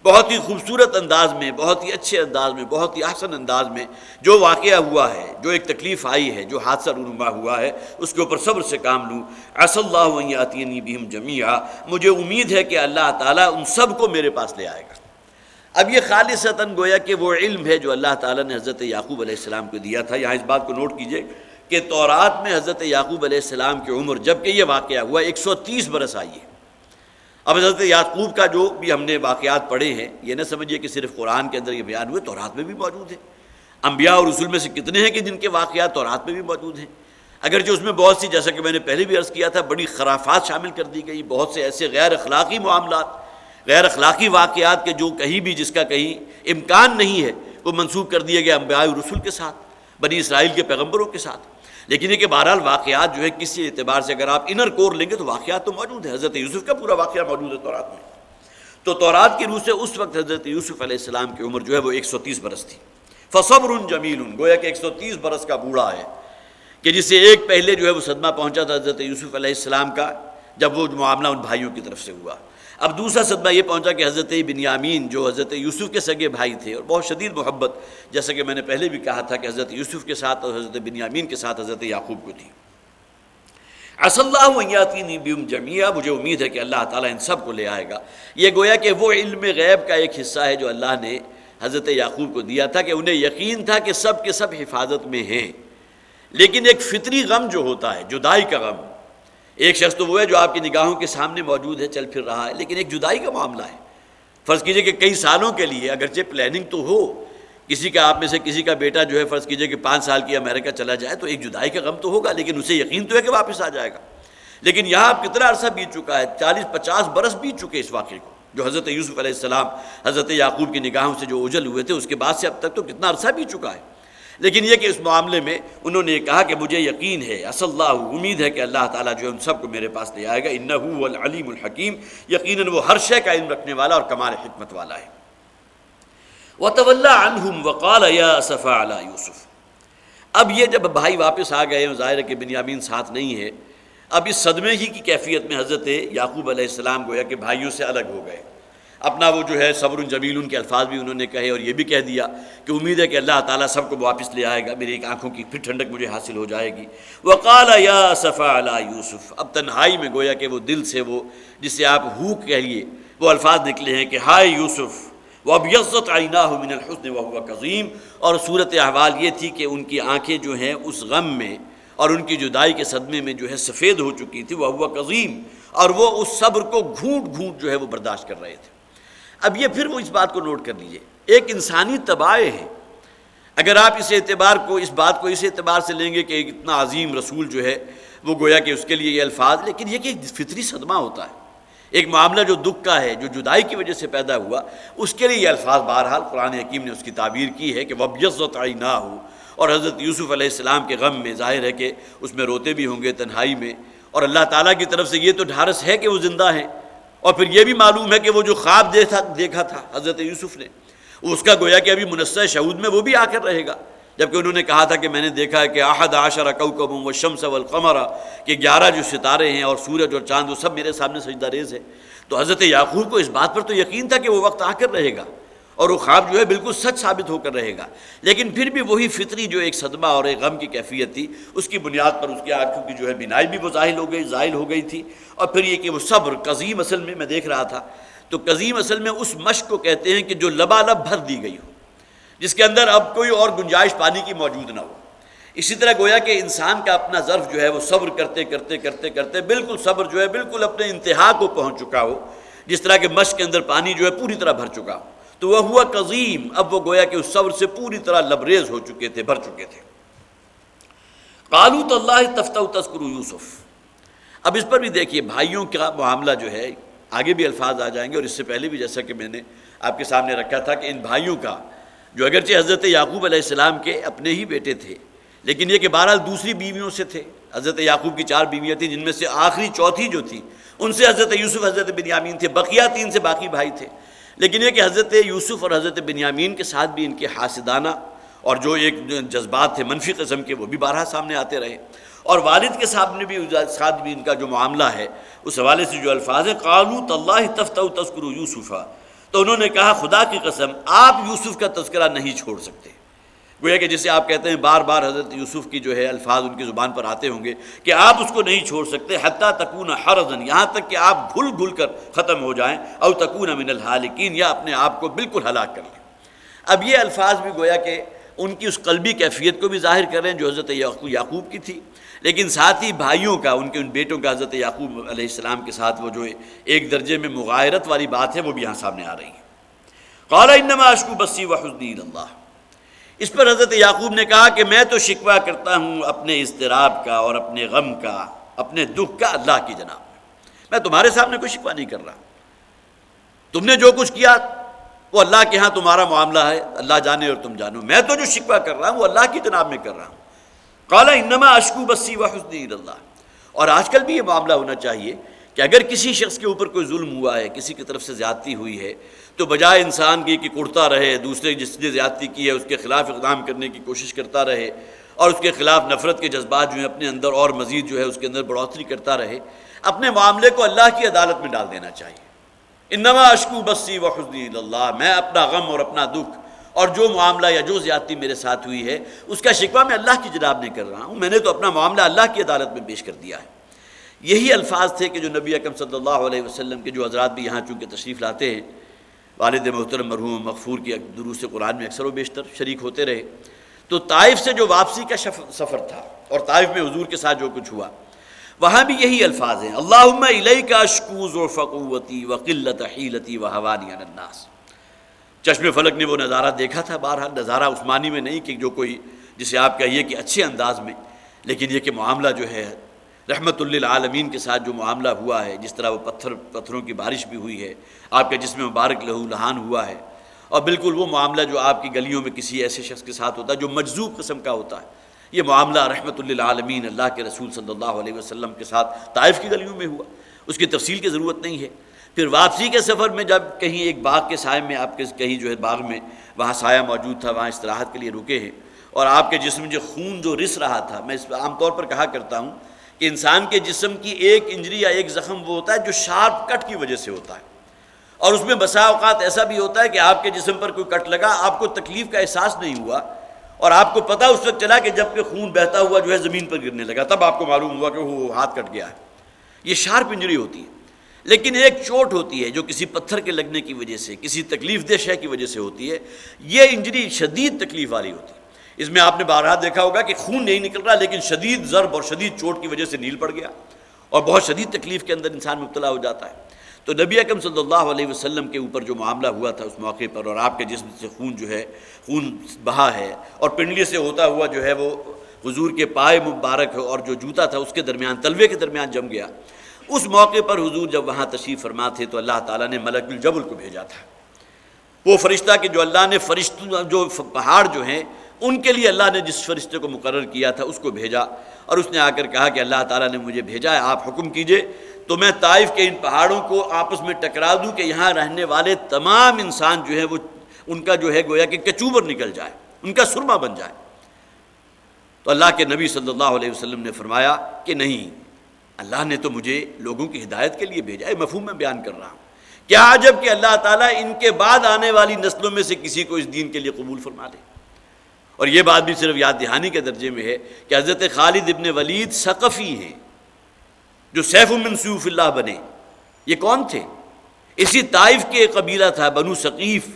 بہت ہی خوبصورت انداز میں، بہت ہی اچھے انداز میں، بہت ہی احسن انداز میں جو واقعہ ہوا ہے، جو ایک تکلیف آئی ہے، جو حادثہ رونما ہوا ہے، اس کے اوپر صبر سے کام لوں. عسى الله ان ياتيني بهم جميعا، مجھے امید ہے کہ اللہ تعالیٰ ان سب کو میرے پاس لے آئے گا. اب یہ خالصتاً گویا کہ وہ علم ہے جو اللہ تعالیٰ نے حضرت یعقوب علیہ السلام کو دیا تھا. یہاں اس بات کو نوٹ کیجئے کہ تورات میں حضرت یعقوب علیہ السلام کی عمر جب کہ یہ واقعہ ہوا 130 برس آئی ہے. اب حضرت یعقوب کا جو بھی ہم نے واقعات پڑھے ہیں، یہ نہ سمجھیے کہ صرف قرآن کے اندر یہ بیان ہوئے، تورات میں بھی موجود ہیں. انبیاء اور رسول میں سے کتنے ہیں کہ جن کے واقعات تورات میں بھی موجود ہیں، اگرچہ اس میں بہت سی، جیسا کہ میں نے پہلے بھی عرض کیا تھا، بڑی خرافات شامل کر دی گئی، بہت سے ایسے غیر اخلاقی معاملات، غیر اخلاقی واقعات کے جو کہیں بھی جس کا کہیں امکان نہیں ہے وہ منسوب کر دیا گیا انبیاء و رسول کے ساتھ، بنی اسرائیل کے پیغمبروں کے ساتھ۔ لیکن یہ کہ بہرحال واقعات جو ہے کسی اعتبار سے اگر آپ انر کور لیں گے تو واقعات تو موجود ہیں۔ حضرت یوسف کا پورا واقعہ موجود ہے تورات میں۔ تو تورات کی روح سے اس وقت حضرت یوسف علیہ السلام کی عمر جو ہے وہ 130 برس تھی۔ فصبر جمیل، گویا کہ 130 برس کا بوڑھا ہے کہ جس سے ایک پہلے جو ہے وہ صدمہ پہنچا تھا حضرت یوسف علیہ السلام کا جب وہ معاملہ ان بھائیوں کی طرف سے ہوا۔ اب دوسرا صدمہ یہ پہنچا کہ حضرت بنیامین جو حضرت یوسف کے سگے بھائی تھے اور بہت شدید محبت، جیسا کہ میں نے پہلے بھی کہا تھا کہ حضرت یوسف کے ساتھ اور حضرت بنیامین کے ساتھ حضرت یعقوب کو تھی۔ عسى الله ان ياتيني بهم جميعا، مجھے امید ہے کہ اللہ تعالیٰ ان سب کو لے آئے گا۔ یہ گویا کہ وہ علم غیب کا ایک حصہ ہے جو اللہ نے حضرت یعقوب کو دیا تھا کہ انہیں یقین تھا کہ سب کے سب حفاظت میں ہیں، لیکن ایک فطری غم جو ہوتا ہے، جدائی کا غم، ایک شخص تو وہ ہے جو آپ کی نگاہوں کے سامنے موجود ہے، چل پھر رہا ہے، لیکن ایک جدائی کا معاملہ ہے۔ فرض کیجئے کہ کئی سالوں کے لیے اگرچہ پلاننگ تو ہو، کسی کا آپ میں سے کسی کا بیٹا جو ہے فرض کیجئے کہ 5 سال کی امریکہ چلا جائے تو ایک جدائی کا غم تو ہوگا، لیکن اسے یقین تو ہے کہ واپس آ جائے گا۔ لیکن یہاں اب کتنا عرصہ بیت چکا ہے، 40-50 برس بیت چکے اس واقعے کو، جو حضرت یوسف علیہ السلام حضرت یعقوب کی نگاہوں سے جو اوجھل ہوئے تھے اس کے بعد سے اب تک تو کتنا عرصہ بیت چکا ہے۔ لیکن یہ کہ اس معاملے میں انہوں نے یہ کہا کہ مجھے یقین ہے، عسى اللہ، امید ہے کہ اللہ تعالیٰ جو ہے ان سب کو میرے پاس لے آئے گا، انہ هو العلیم الحکیم، یقیناً وہ ہر شے کا علم رکھنے والا اور کمال حکمت والا ہے۔ وتولى عنهم وقال يا اسفا على یوسف۔ اب یہ جب بھائی واپس آ گئے، ظاہر ہے کہ بنیامین ساتھ نہیں ہے، اب اس صدمے ہی کی کیفیت میں حضرت یعقوب علیہ السلام گویا کہ بھائیوں سے الگ ہو گئے۔ اپنا وہ جو ہے صبر جمیل کے الفاظ بھی انہوں نے کہے اور یہ بھی کہہ دیا کہ امید ہے کہ اللہ تعالیٰ سب کو واپس لے آئے گا، میری ایک آنکھوں کی پھر ٹھنڈک مجھے حاصل ہو جائے گی۔ وقال یا اسفا علی یوسف، اب تنہائی میں گویا کہ وہ دل سے وہ جسے آپ ہو کہیے وہ الفاظ نکلے ہیں کہ ہائے یوسف، وابیضت عیناہ من الحزن وهو کظیم، اور صورت احوال یہ تھی کہ ان کی آنکھیں جو ہیں اس غم میں اور ان کی جدائی کے صدمے میں جو ہے سفید ہو چکی تھی، وهو کظیم، اور وہ اس صبر کو گھونٹ گھونٹ جو ہے وہ برداشت کر رہے تھے۔ اب یہ پھر وہ اس بات کو نوٹ کر لیجئے، ایک انسانی طبائع ہے، اگر آپ اس بات کو اس اعتبار سے لیں گے کہ ایک اتنا عظیم رسول جو ہے وہ گویا کہ اس کے لیے یہ الفاظ، لیکن یہ کہ فطری صدمہ ہوتا ہے، ایک معاملہ جو دکھ کا ہے، جو جدائی کی وجہ سے پیدا ہوا، اس کے لیے یہ الفاظ بہرحال قرآن حکیم نے اس کی تعبیر کی ہے کہ وَابْيَضَّتْ عَيْنَاهُ، اور حضرت یوسف علیہ السلام کے غم میں ظاہر ہے کہ اس میں روتے بھی ہوں گے تنہائی میں، اور اللہ تعالیٰ کی طرف سے یہ تو ڈھارس ہے کہ وہ زندہ ہیں، اور پھر یہ بھی معلوم ہے کہ وہ جو خواب دیکھا تھا حضرت یوسف نے، اس کا گویا کہ ابھی منصہ شہود میں وہ بھی آ کر رہے گا، جبکہ انہوں نے کہا تھا کہ میں نے دیکھا ہے کہ 11 کوكبا والشمس والقمر، کہ 11 جو ستارے ہیں اور سورج اور چاند وہ سب میرے سامنے سجدہ ریز ہے۔ تو حضرت یعقوب کو اس بات پر تو یقین تھا کہ وہ وقت آ کر رہے گا اور وہ خواب جو ہے بالکل سچ ثابت ہو کر رہے گا، لیکن پھر بھی وہی فطری جو ایک صدمہ اور ایک غم کی کیفیت تھی، اس کی بنیاد پر اس کی آنکھوں کی جو ہے بینائی بھی وہ زائل ہو گئی تھی، اور پھر یہ کہ وہ صبر قزیم، اصل میں دیکھ رہا تھا تو قزیم اصل میں اس مشق کو کہتے ہیں کہ جو لبالب بھر دی گئی ہو، جس کے اندر اب کوئی اور گنجائش پانی کی موجود نہ ہو۔ اسی طرح گویا کہ انسان کا اپنا ظرف جو ہے وہ صبر کرتے کرتے بالکل صبر جو ہے بالکل اپنے انتہا کو پہنچ چکا ہو، جس طرح کہ مشق کے اندر پانی جو ہے پوری طرح بھر چکا ہو، تو وہ ہوا قزیم، اب وہ گویا کہ اس صبر سے پوری طرح لبریز ہو چکے تھے، بھر چکے تھے۔ قالوا تاللہ تفتأ تذکر یوسف، اب اس پر بھی دیکھیے بھائیوں کا معاملہ جو ہے، آگے بھی الفاظ آ جائیں گے، اور اس سے پہلے بھی جیسا کہ میں نے آپ کے سامنے رکھا تھا کہ ان بھائیوں کا جو اگرچہ حضرت یعقوب علیہ السلام کے اپنے ہی بیٹے تھے، لیکن یہ کہ بہرحال دوسری بیویوں سے تھے۔ حضرت یعقوب کی 4 بیویاں تھیں، جن میں سے آخری چوتھی جو تھی ان سے حضرت یوسف حضرت بنیامین تھے، بقیہ 3 سے باقی بھائی تھے، لیکن یہ کہ حضرت یوسف اور حضرت بنیامین کے ساتھ بھی ان کے حاسدانہ اور جو ایک جذبات تھے منفی قسم کے وہ بھی بارہا سامنے آتے رہے، اور والد کے ساتھ بھی ان کا جو معاملہ ہے اس حوالے سے جو الفاظ ہیں قالوا تاللہ تفتأ تذکر یوسف، تو انہوں نے کہا خدا کی قسم آپ یوسف کا تذکرہ نہیں چھوڑ سکتے۔ گویا کہ جسے آپ کہتے ہیں بار بار حضرت یوسف کی جو ہے الفاظ ان کی زبان پر آتے ہوں گے کہ آپ اس کو نہیں چھوڑ سکتے، حتیٰ تکون حرضا، یہاں تک کہ آپ گھل کر ختم ہو جائیں، او تکون من الہالکین، یا اپنے آپ کو بالکل ہلاک کر لیں۔ اب یہ الفاظ بھی گویا کہ ان کی اس قلبی کیفیت کو بھی ظاہر کر رہے ہیں جو حضرت یعقوب کی تھی، لیکن ساتھ ہی بھائیوں کا، ان کے ان بیٹوں کا حضرت یعقوب علیہ السلام کے ساتھ وہ جو ایک درجے میں مغایرت والی بات ہے وہ بھی یہاں سامنے آ رہی ہے۔ قال انما اشکو بثی وحزنی الی اللہ، اس پر حضرت یعقوب نے کہا کہ میں تو شکوہ کرتا ہوں اپنے اضطراب کا اور اپنے غم کا، اپنے دکھ کا اللہ کی جناب میں تمہارے سامنے کوئی شکوہ نہیں کر رہا۔ تم نے جو کچھ کیا وہ اللہ کے ہاں تمہارا معاملہ ہے، اللہ جانے اور تم جانو، میں تو جو شکوہ کر رہا ہوں وہ اللہ کی جناب میں کر رہا ہوں۔ قال انما اشکو بثی وحزنی الی اللہ۔ اور آج کل بھی یہ معاملہ ہونا چاہیے کہ اگر کسی شخص کے اوپر کوئی ظلم ہوا ہے، کسی کی طرف سے زیادتی ہوئی ہے، تو بجائے انسان کی کہ کڑتا رہے، دوسرے جس نے زیادتی کی ہے اس کے خلاف اقدام کرنے کی کوشش کرتا رہے اور اس کے خلاف نفرت کے جذبات جو ہیں اپنے اندر اور مزید جو ہے اس کے اندر بڑھوتری کرتا رہے، اپنے معاملے کو اللہ کی عدالت میں ڈال دینا چاہیے۔ انما اشکو بثی وحزنی الی اللہ، میں اپنا غم اور اپنا دکھ اور جو معاملہ یا جو زیادتی میرے ساتھ ہوئی ہے اس کا شکوہ میں اللہ کی جناب میں کر رہا ہوں، میں نے تو اپنا معاملہ اللہ کی عدالت میں پیش کر دیا ہے۔ یہی الفاظ تھے کہ جو نبی اکرم صلی اللہ علیہ وسلم کے جو حضرات بھی یہاں چونکہ تشریف لاتے ہیں، والد محترم مرحوم مغفور کی دروس قرآن میں اکثر و بیشتر شریک ہوتے رہے، تو طائف سے جو واپسی کا سفر تھا اور طائف میں حضور کے ساتھ جو کچھ ہوا، وہاں بھی یہی الفاظ ہیں، اللہم الیک اشکو ضعف قوتی وقلت حیلتی وہوانی علی الناس۔ چشم فلک نے وہ نظارہ دیکھا تھا، بہرحال نظارہ عثمانی میں نہیں کہ جو کوئی جسے آپ کہیے کہ اچھے انداز میں، لیکن یہ کہ معاملہ جو ہے رحمت للعالمین کے ساتھ جو معاملہ ہوا ہے، جس طرح وہ پتھروں کی بارش بھی ہوئی ہے، آپ کے جسم مبارک لہو لہان ہوا ہے، اور بالکل وہ معاملہ جو آپ کی گلیوں میں کسی ایسے شخص کے ساتھ ہوتا ہے جو مجذوب قسم کا ہوتا ہے، یہ معاملہ رحمت للعالمین اللہ کے رسول صلی اللہ علیہ وسلم کے ساتھ طائف کی گلیوں میں ہوا، اس کی تفصیل کی ضرورت نہیں ہے۔ پھر واپسی کے سفر میں جب کہیں ایک باغ کے سائے میں آپ کے کہیں جو ہے باغ میں وہاں سایہ موجود تھا، وہاں استراحت کے لیے رکے ہیں، اور آپ کے جسم جو خون جو رس رہا تھا، میں اس پہ عام طور پر کہا کرتا ہوں کہ انسان کے جسم کی ایک انجری یا ایک زخم وہ ہوتا ہے جو شارپ کٹ کی وجہ سے ہوتا ہے، اور اس میں بسا اوقات ایسا بھی ہوتا ہے کہ آپ کے جسم پر کوئی کٹ لگا، آپ کو تکلیف کا احساس نہیں ہوا، اور آپ کو پتہ اس وقت چلا کہ جب کہ خون بہتا ہوا جو ہے زمین پر گرنے لگا، تب آپ کو معلوم ہوا کہ وہ ہاتھ کٹ گیا ہے۔ یہ شارپ انجری ہوتی ہے۔ لیکن ایک چوٹ ہوتی ہے جو کسی پتھر کے لگنے کی وجہ سے، کسی تکلیف دہ شے کی وجہ سے ہوتی ہے، یہ انجری شدید تکلیف والی ہوتی ہے۔ اس میں آپ نے بارہا دیکھا ہوگا کہ خون نہیں نکل رہا لیکن شدید ضرب اور شدید چوٹ کی وجہ سے نیل پڑ گیا اور بہت شدید تکلیف کے اندر انسان مبتلا ہو جاتا ہے۔ تو نبی اکرم صلی اللہ علیہ وسلم کے اوپر جو معاملہ ہوا تھا اس موقع پر، اور آپ کے جسم سے خون جو ہے خون بہا ہے، اور پنڈلی سے ہوتا ہوا جو ہے وہ حضور کے پائے مبارک اور جو جوتا تھا اس کے درمیان، تلوے کے درمیان جم گیا، اس موقع پر حضور جب وہاں تشریف فرما تھے تو اللہ تعالیٰ نے ملک الجبل کو بھیجا تھا، وہ فرشتہ کہ جو اللہ نے فرشتوں جو پہاڑ جو ہیں ان کے لیے اللہ نے جس فرشتے کو مقرر کیا تھا اس کو بھیجا، اور اس نے آ کر کہا کہ اللہ تعالیٰ نے مجھے بھیجا ہے، آپ حکم کیجئے تو میں طائف کے ان پہاڑوں کو آپس میں ٹکرا دوں کہ یہاں رہنے والے تمام انسان جو ہے وہ ان کا جو ہے گویا کہ کچوبر نکل جائے، ان کا سرما بن جائے۔ تو اللہ کے نبی صلی اللہ علیہ وسلم نے فرمایا کہ نہیں، اللہ نے تو مجھے لوگوں کی ہدایت کے لیے بھیجا ہے، مفہوم میں بیان کر رہا ہوں۔ کیا عجب کہ اللہ تعالیٰ ان کے بعد آنے والی نسلوں میں سے کسی کو اس دین کے لیے قبول فرما لے۔ اور یہ بات بھی صرف یاد دہانی کے درجے میں ہے کہ حضرت خالد ابن ولید ثقفی ہیں جو سیف من سیوف اللہ بنے۔ یہ کون تھے؟ اسی طائف کے قبیلہ تھا بنو ثقیف،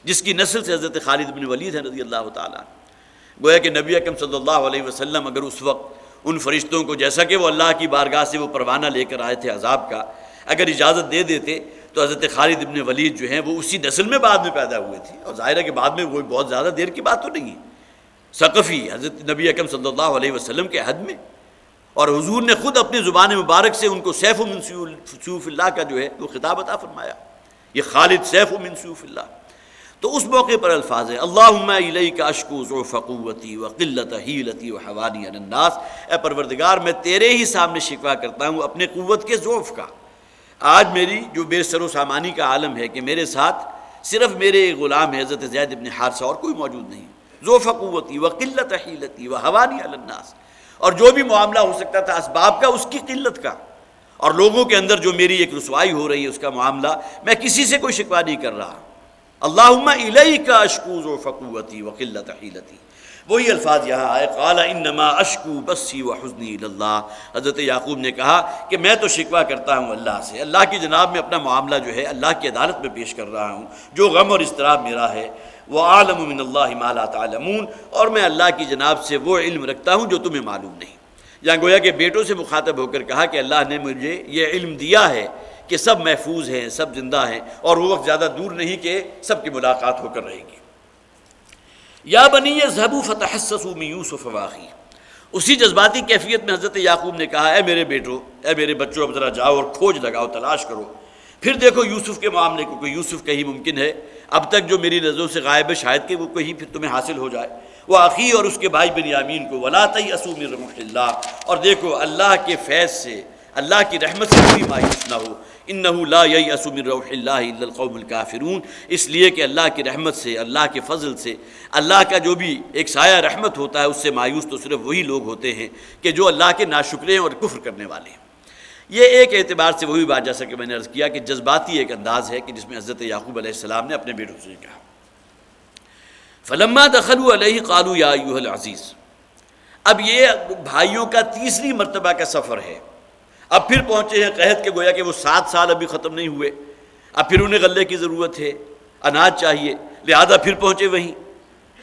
جس کی نسل سے حضرت خالد ابن ولید ہیں رضی اللہ تعالیٰ۔ گویا کہ نبی اکرم صلی اللہ علیہ وسلم اگر اس وقت ان فرشتوں کو، جیسا کہ وہ اللہ کی بارگاہ سے وہ پروانہ لے کر آئے تھے عذاب کا، اگر اجازت دے دیتے تو حضرت خالد ابن ولید جو ہیں وہ اسی نسل میں بعد میں پیدا ہوئے تھے، اور ظاہر ہے کہ بعد میں وہ بہت زیادہ دیر کی بات تو نہیں ہے۔ ثقفی حضرت نبی اکرم صلی اللہ علیہ وسلم کے عہد میں، اور حضور نے خود اپنی زبان مبارک سے ان کو سیف من سیوف اللہ کا جو ہے وہ خطاب عطا فرمایا، یہ خالد سیف من سیوف اللہ۔ تو اس موقع پر الفاظ ہے اللہم الیک اشکو ضعف قوتی وقلت حیلتی وحوانی علی الناس، اے پروردگار میں تیرے ہی سامنے شکوہ کرتا ہوں اپنے قوت کے ضعف کا۔ آج میری جو بے سر و سامانی کا عالم ہے کہ میرے ساتھ صرف میرے غلام ہے حضرت زید بن حارثہ، اور کوئی موجود نہیں، ضعف قوتی وقلت حیلتی وحوانی علی الناس، اور جو بھی معاملہ ہو سکتا تھا اسباب کا اس کی قلت کا، اور لوگوں کے اندر جو میری ایک رسوائی ہو رہی ہے اس کا معاملہ، میں کسی سے کوئی شکوہ نہیں کر رہا۔ اللہم الیک اشکو ضعف قوتی وقلت حیلتی، وہی الفاظ یہاں آئے قال انما اشکو بثی وحزنی الی اللہ۔ حضرت یعقوب نے کہا کہ میں تو شکوہ کرتا ہوں اللہ سے، اللہ کی جناب میں اپنا معاملہ جو ہے اللہ کی عدالت میں پیش کر رہا ہوں، جو غم اور اضطراب میرا ہے، وَأَعْلَمُ مِنَ اللَّهِ مَا لَا تَعْلَمُونَ، اور میں اللہ کی جناب سے وہ علم رکھتا ہوں جو تمہیں معلوم نہیں۔ یہاں گویا کہ بیٹوں سے مخاطب ہو کر کہا کہ اللہ نے مجھے یہ علم دیا ہے کہ سب محفوظ ہیں، سب زندہ ہیں، اور وہ وقت زیادہ دور نہیں کہ سب کی ملاقات ہو کر رہے گی۔ یا بنی اذهبوا فتحسسوا من یوسف واخیہ، اسی جذباتی کیفیت میں حضرت یعقوب نے کہا اے میرے بیٹو، اے میرے بچوں، اب ذرا جاؤ اور کھوج لگاؤ، تلاش کرو پھر دیکھو یوسف کے معاملے کو کہ یوسف کہیں ممکن ہے اب تک جو میری نظروں سے غائب ہے شاید کہ وہ کہیں پھر تمہیں حاصل ہو جائے. وہ اخی اور اس کے بھائی بنیامین کو ولا تیأسوا من روح اللہ، اور دیکھو اللہ کے فیض سے، اللہ کی رحمت سے کوئی مایوس نہ ہو. انہ لا ییأس من روح اللہ الا القوم الکافرون، اس لیے کہ اللہ کی رحمت سے، اللہ کے فضل سے، اللہ کا جو بھی ایک سایہ رحمت ہوتا ہے اس سے مایوس تو صرف وہی لوگ ہوتے ہیں کہ جو اللہ کے ناشکرے ہیں اور کفر کرنے والے ہیں. یہ ایک اعتبار سے وہی بات جیسا کہ میں نے عرض کیا کہ جذباتی ایک انداز ہے کہ جس میں حضرت یعقوب علیہ السلام نے اپنے بیٹوں سے کہا. فلما دخلوا علیہ قالوا یا ایھا العزیز. اب یہ بھائیوں کا تیسری مرتبہ کا سفر ہے. اب پھر پہنچے ہیں قحط کے، گویا کہ وہ 7 سال ابھی ختم نہیں ہوئے، اب پھر انہیں غلے کی ضرورت ہے، اناج چاہیے، لہذا پھر پہنچے وہیں.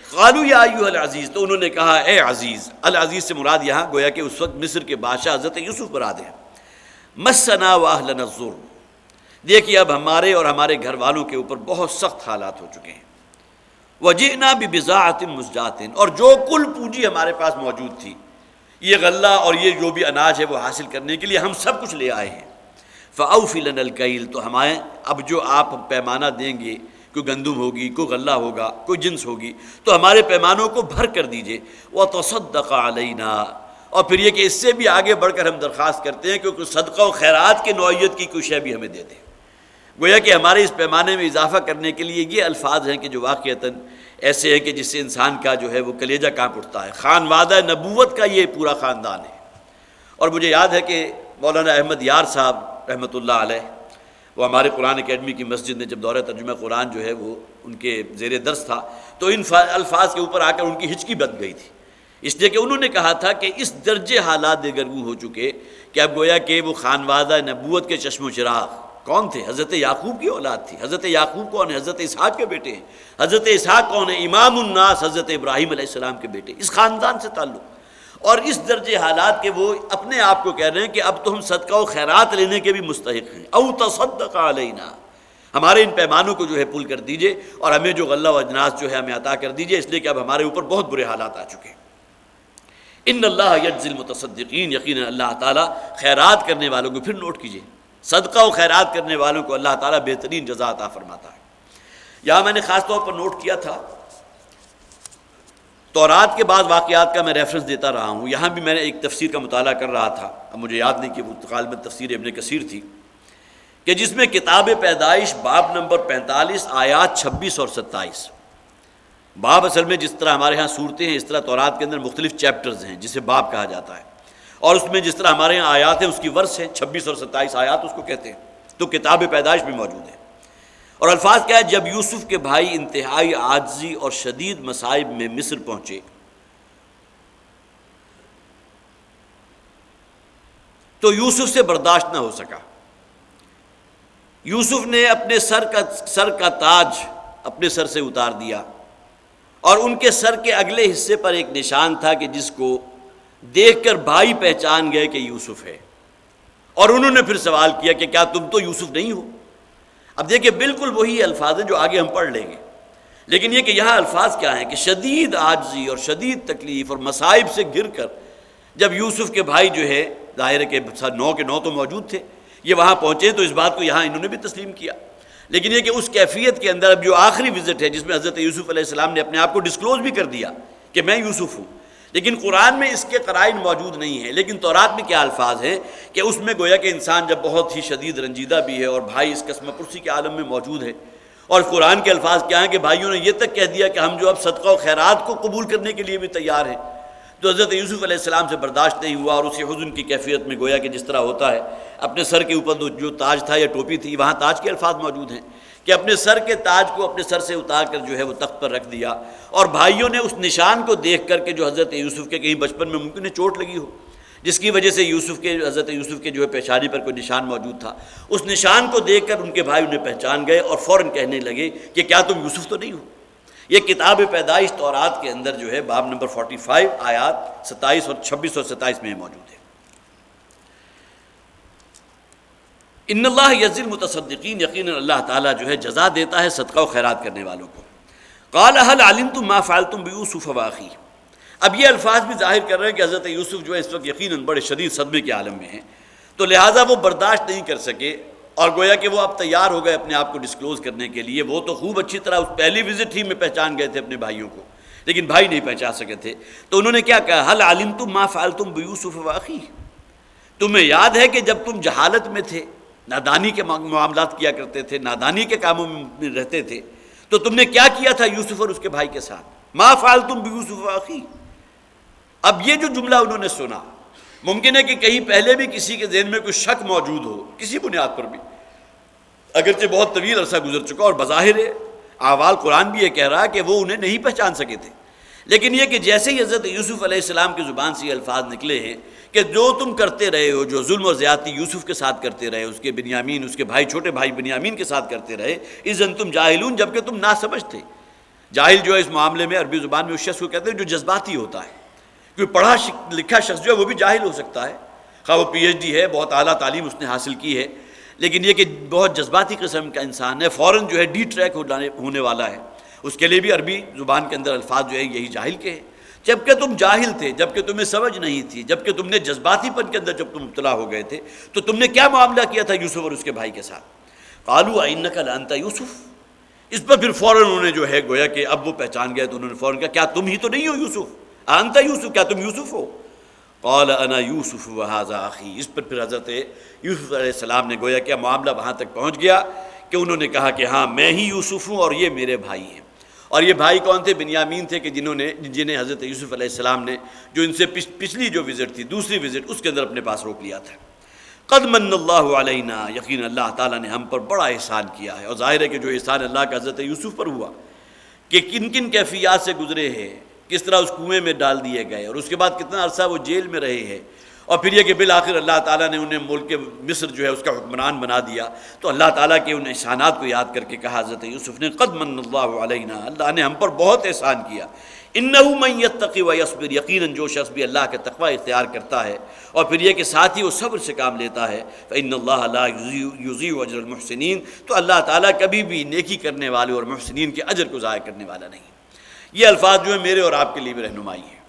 قالوا یا ایھا العزیز، تو انہوں نے کہا اے عزیز. العزیز سے مراد یہاں گویا کہ اس وقت مصر کے بادشاہ حضرت یوسف مراد ہیں. مسنا واہلنا الضر، دیکھیے اب ہمارے اور ہمارے گھر والوں کے اوپر بہت سخت حالات ہو چکے ہیں. وجئنا ببضاعۃ مزجاۃ، اور جو کل پونجی ہمارے پاس موجود تھی، یہ غلہ اور یہ جو بھی اناج ہے وہ حاصل کرنے کے لیے ہم سب کچھ لے آئے ہیں. فأوفِ لنا الکیل، تو ہمیں اب جو آپ پیمانہ دیں گے، کوئی گندم ہوگی، کوئی غلہ ہوگا، کوئی جنس ہوگی، تو ہمارے پیمانوں کو بھر کر دیجئے. وتصدق علینا، اور پھر یہ کہ اس سے بھی آگے بڑھ کر ہم درخواست کرتے ہیں کہ کوئی صدقہ و خیرات کے نوعیت کی کوئی شے بھی ہمیں دے دیں. گویا کہ ہمارے اس پیمانے میں اضافہ کرنے کے لیے یہ الفاظ ہیں کہ جو واقعتاً ایسے ہیں کہ جس سے انسان کا جو ہے وہ کلیجہ کانپ اٹھتا ہے. خانوادہ نبوت کا یہ پورا خاندان ہے. اور مجھے یاد ہے کہ مولانا احمد یار صاحب رحمۃ اللہ علیہ، وہ ہمارے قرآن اکیڈمی کی مسجد میں جب دورہ ترجمہ قرآن جو ہے وہ ان کے زیر درس تھا، تو ان الفاظ کے اوپر آ کر ان کی ہچکی بن گئی تھی، اس لیے کہ انہوں نے کہا تھا کہ اس درجے حالات دگرگوں ہو چکے کہ اب گویا کہ وہ خانوادہ نبوت کے چشم و چراغ کون تھے؟ حضرت یعقوب کی اولاد تھی. حضرت یعقوب کون ہے؟ حضرت اسحاق کے بیٹے ہیں. حضرت اسحاق کون ہے؟ امام الناس حضرت ابراہیم علیہ السلام کے بیٹے. اس خاندان سے تعلق، اور اس درجے حالات کے وہ اپنے آپ کو کہہ رہے ہیں کہ اب تو ہم صدقہ و خیرات لینے کے بھی مستحق ہیں. او تصدق علینا، ہمارے ان پیمانوں کو جو ہے پل کر دیجئے اور ہمیں جو غلہ و اجناس جو ہے ہمیں عطا کر دیجئے، اس لیے کہ اب ہمارے اوپر بہت برے حالات آ چکے ہیں. ان اللہ یجزی المتصدقین، یقینا اللہ تعالیٰ خیرات کرنے والوں کو، پھر نوٹ کیجئے، صدقہ و خیرات کرنے والوں کو اللہ تعالیٰ بہترین جزا عطا فرماتا ہے. یہاں میں نے خاص طور پر نوٹ کیا تھا، تورات کے بعض واقعات کا میں ریفرنس دیتا رہا ہوں. یہاں بھی میں نے ایک تفسیر کا مطالعہ کر رہا تھا، اب مجھے یاد نہیں کہ وہ غالباً تفسیر ابن کثیر تھی، کہ جس میں کتاب پیدائش باب نمبر 45 آیات 26 اور 27. باب اصل میں جس طرح ہمارے ہاں صورتیں ہیں، اس طرح تورات کے اندر مختلف چیپٹرز ہیں جسے باب کہا جاتا ہے، اور اس میں جس طرح ہمارے ہاں آیات ہیں اس کی ورس ہیں، 26 اور 27 آیات اس کو کہتے ہیں. تو کتاب پیدائش میں موجود ہے. اور الفاظ کیا ہے؟ جب یوسف کے بھائی انتہائی عاجزی اور شدید مصائب میں مصر پہنچے تو یوسف سے برداشت نہ ہو سکا. یوسف نے اپنے سر کا تاج اپنے سر سے اتار دیا، اور ان کے سر کے اگلے حصے پر ایک نشان تھا کہ جس کو دیکھ کر بھائی پہچان گئے کہ یوسف ہے. اور انہوں نے پھر سوال کیا کہ کیا تم تو یوسف نہیں ہو؟ اب دیکھیں بالکل وہی الفاظ ہیں جو آگے ہم پڑھ لیں گے، لیکن یہ کہ یہاں الفاظ کیا ہیں کہ شدید عاجزی اور شدید تکلیف اور مصائب سے گر کر جب یوسف کے بھائی جو ہے ظاہر ہے کہ 9 کے 9 تو موجود تھے، یہ وہاں پہنچے تو اس بات کو یہاں انہوں نے بھی تسلیم کیا. لیکن یہ کہ اس کیفیت کے اندر اب جو آخری وزٹ ہے جس میں حضرت یوسف علیہ السلام نے اپنے آپ کو ڈسکلوز بھی کر دیا کہ میں یوسف ہوں، لیکن قرآن میں اس کے قرائن موجود نہیں ہیں. لیکن تورات میں کیا الفاظ ہیں کہ اس میں گویا کہ انسان جب بہت ہی شدید رنجیدہ بھی ہے اور بھائی اس قسم پرسی کے عالم میں موجود ہے، اور قرآن کے الفاظ کیا ہیں کہ بھائیوں نے یہ تک کہہ دیا کہ ہم جو اب صدقہ و خیرات کو قبول کرنے کے لیے بھی تیار ہیں. تو حضرت یوسف علیہ السلام سے برداشت نہیں ہوا، اور اسی حزن کی کیفیت میں گویا کہ جس طرح ہوتا ہے اپنے سر کے اوپر جو تاج تھا یا ٹوپی تھی، وہاں تاج کے الفاظ موجود ہیں کہ اپنے سر کے تاج کو اپنے سر سے اتار کر جو ہے وہ تخت پر رکھ دیا. اور بھائیوں نے اس نشان کو دیکھ کر کے جو حضرت یوسف کے کہیں بچپن میں ممکن ہے چوٹ لگی ہو، جس کی وجہ سے حضرت یوسف کے جو ہے پیشانی پر کوئی نشان موجود تھا، اس نشان کو دیکھ کر ان کے بھائی انہیں پہچان گئے اور فوراً کہنے لگے کہ کیا تم یوسف تو نہیں ہو؟ یہ کتاب پیدائش تورات کے اندر جو ہے باب نمبر 45 آیات 27 اور 26 اور 27 میں موجود ہے. ان اللہ یجزی المتصدقین، یقیناً اللہ تعالیٰ جو ہے جزا دیتا ہے صدقہ و خیرات کرنے والوں کو. قال هل علمتم ما فعلتم بيوسف واخيه. اب یہ الفاظ بھی ظاہر کر رہے ہیں کہ حضرت یوسف جو ہے اس وقت یقیناً بڑے شدید صدمے کے عالم میں ہیں، تو لہٰذا وہ برداشت نہیں کر سکے اور گویا کہ وہ اب تیار ہو گئے اپنے آپ کو ڈسکلوز کرنے کے لیے. وہ تو خوب اچھی طرح اس پہلی وزٹ ہی میں پہچان گئے تھے اپنے بھائیوں کو، لیکن بھائی نہیں پہچان سکے تھے. تو انہوں نے کیا کہا، هل علمتم ما فعلتم بيوسف واخيه، تمہیں یاد ہے کہ جب تم جہالت میں تھے، نادانی کے معاملات کیا کرتے تھے، نادانی کے کاموں میں رہتے تھے، تو تم نے کیا کیا تھا یوسف اور اس کے بھائی کے ساتھ. ما فعلتم بيوسف واخيه. اب یہ جو جملہ انہوں نے سنا، ممکن ہے کہ کہیں پہلے بھی کسی کے ذہن میں کوئی شک موجود ہو، کسی بنیاد پر بھی، اگرچہ بہت طویل عرصہ گزر چکا، اور بظاہر احوال قرآن بھی یہ کہہ رہا ہے کہ وہ انہیں نہیں پہچان سکے تھے. لیکن یہ کہ جیسے ہی حضرت یوسف علیہ السلام کی زبان سے یہ الفاظ نکلے ہیں کہ جو تم کرتے رہے ہو، جو ظلم اور زیادتی یوسف کے ساتھ کرتے رہے، اس کے بنیامین، اس کے بھائی، چھوٹے بھائی بنیامین کے ساتھ کرتے رہے، اذ انتم جاہلون، جبکہ تم ناسمجھ تھے. جاہل جو ہے اس معاملے میں عربی زبان میں اس شخص کو کہتے ہیں جو جذباتی ہوتا ہے. کوئی پڑھا لکھا شخص جو ہے وہ بھی جاہل ہو سکتا ہے، خواہ وہ پی ایچ ڈی ہے، بہت اعلیٰ تعلیم اس نے حاصل کی ہے، لیکن یہ کہ بہت جذباتی قسم کا انسان ہے، فوراً جو ہے ڈی ٹریک ہونے والا ہے، اس کے لیے بھی عربی زبان کے اندر الفاظ جو ہے یہی جاہل کے ہیں. جبکہ تم جاہل تھے، جبکہ تمہیں سمجھ نہیں تھی، جبکہ تم نے جذباتی پن کے اندر جب تم مبتلا ہو گئے تھے، تو تم نے کیا معاملہ کیا تھا یوسف اور اس کے بھائی کے ساتھ. قالوا ائنک لانت یوسف. اس پر پھر فوراً انہوں نے جو ہے گویا کہ اب وہ پہچان گئے تو انہوں نے فوراً کہا کیا تم ہی تو نہیں ہو یوسف، انت یوسف، کیا تم یوسف ہو. قال انا یوسف وہذا اخی. اس پر پھر حضرت یوسف علیہ السلام نے گویا کہ معاملہ وہاں تک پہنچ گیا کہ انہوں نے کہا کہ ہاں میں ہی یوسف ہوں اور یہ میرے بھائی ہیں. اور یہ بھائی کون تھے؟ بنیامین تھے، کہ جنہیں حضرت یوسف علیہ السلام نے جو ان سے پچھلی جو وزٹ تھی، دوسری وزٹ، اس کے اندر اپنے پاس روک لیا تھا. قد من اللہ علینا، یقین اللہ تعالیٰ نے ہم پر بڑا احسان کیا ہے. اور ظاہر ہے کہ جو احسان اللہ کا حضرت یوسف پر ہوا کہ کن کن کیفیات سے گزرے ہیں، کس طرح اس کنویں میں ڈال دیے گئے، اور اس کے بعد کتنا عرصہ وہ جیل میں رہے ہیں، اور پھر یہ کہ بالآخر اللہ تعالیٰ نے انہیں ملک مصر جو ہے اس کا حکمران بنا دیا. تو اللہ تعالیٰ کے ان احسانات کو یاد کر کے کہا حضرت یوسف نے قد من اللہ علینا، اللہ نے ہم پر بہت احسان کیا. انہ من یتقی ویصبر، یقیناً جو شخص بھی اللہ کا تقوی اختیار کرتا ہے اور پھر یہ کہ ساتھ ہی وہ صبر سے کام لیتا ہے، فإن اللہ لا یضیع اجر المحسنین، تو اللہ تعالیٰ کبھی بھی نیکی کرنے والے اور محسنین کے اجر کو ضائع کرنے والا نہیں. یہ الفاظ جو ہیں میرے اور آپ کے لیے بھی رہنمائی ہے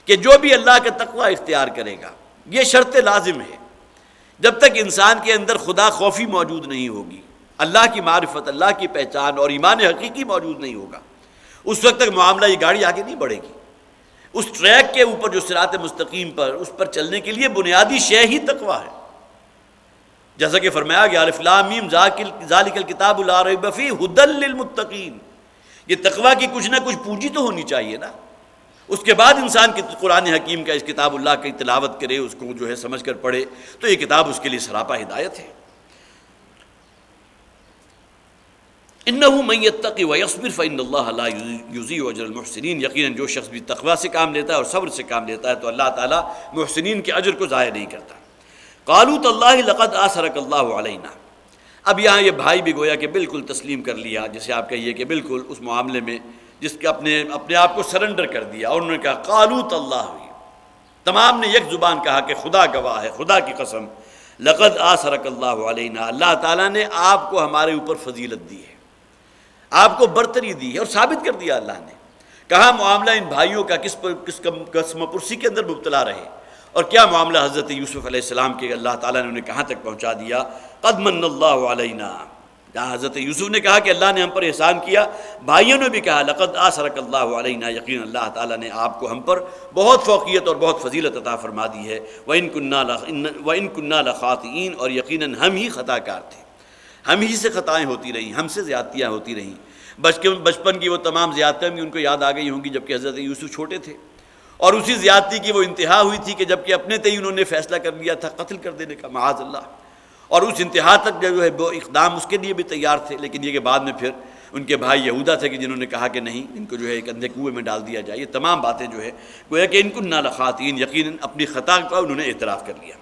کہ جو بھی اللہ کا تقوی اختیار کرے گا، یہ شرط لازم ہے. جب تک انسان کے اندر خدا خوفی موجود نہیں ہوگی، اللہ کی معرفت، اللہ کی پہچان اور ایمان حقیقی موجود نہیں ہوگا، اس وقت تک معاملہ یہ گاڑی آگے نہیں بڑھے گی. اس ٹریک کے اوپر جو صراط مستقیم پر، اس پر چلنے کے لیے بنیادی شے ہی تقوی ہے. جیسا کہ فرمایا گیا الف لام میم ذالک الکتاب لا ریب فیہ ھدی للمتقین. یہ تقوی کی کچھ نہ کچھ پونجی تو ہونی چاہیے نا. اس کے بعد انسان کی قرآن حکیم کا، اس کتاب اللہ کی تلاوت کرے، اس کو جو ہے سمجھ کر پڑھے، تو یہ کتاب اس کے لیے سراپا ہدایت ہے. انہ من یتقی ویصبر فإن اللہ لا یضیع اجر المحسنین، یقیناً جو شخص بھی تقوی سے کام لیتا ہے اور صبر سے کام لیتا ہے تو اللہ تعالیٰ محسنین کے اجر کو ضائع نہیں کرتا. قالوا تاللہ لقد آثرک اللہ علینا. اب یہاں یہ بھائی بھی گویا کہ بالکل تسلیم کر لیا، جسے آپ کہیے کہ بالکل اس معاملے میں جس کے اپنے آپ کو سرنڈر کر دیا، اور انہوں نے کہا قالوا تاللہ، تمام نے یک زبان کہا کہ خدا گواہ ہے، خدا کی قسم، لقد آثرک اللہ علینا، اللہ تعالیٰ نے آپ کو ہمارے اوپر فضیلت دی ہے، آپ کو برتری دی ہے، اور ثابت کر دیا اللہ نے. کہا معاملہ ان بھائیوں کا کس قسم پرسی کے اندر مبتلا رہے، اور کیا معاملہ حضرت یوسف علیہ السلام کے اللہ تعالیٰ نے انہیں کہاں تک پہنچا دیا. قد من اللہ علینا، جہاں حضرت یوسف نے کہا کہ اللہ نے ہم پر احسان کیا، بھائیوں نے بھی کہا لقد آثرک اللہ علینا، یقین اللہ تعالیٰ نے آپ کو ہم پر بہت فوقیت اور بہت فضیلت عطا فرما دی ہے. وَإِن كُنَّا لَخَاطِئِينَ، اور یقیناً ہم ہی خطا کار تھے، ہم ہی سے خطائیں ہوتی رہیں، ہم سے زیادتیاں ہوتی رہیں. بچپن کی وہ تمام زیادتیاں بھی ان کو یاد آ گئی ہوں گی جبکہ حضرت یوسف چھوٹے تھے، اور اسی زیادتی کی وہ انتہا ہوئی تھی کہ جبکہ اپنے تئیں انہوں نے فیصلہ کر لیا تھا قتل کر دینے کا، معاذ اللہ، اور اس انتہا تک جو ہے وہ اقدام اس کے لیے بھی تیار تھے. لیکن یہ کہ بعد میں پھر ان کے بھائی یہودا تھے کہ جنہوں نے کہا کہ نہیں، ان کو جو ہے ایک اندھے کنویں میں ڈال دیا جائے. یہ تمام باتیں جو ہے گویا کہ ان كُنَّا لَخَاطِئِينَ، یقیناً اپنی خطا کا انہوں نے اعتراف کر لیا.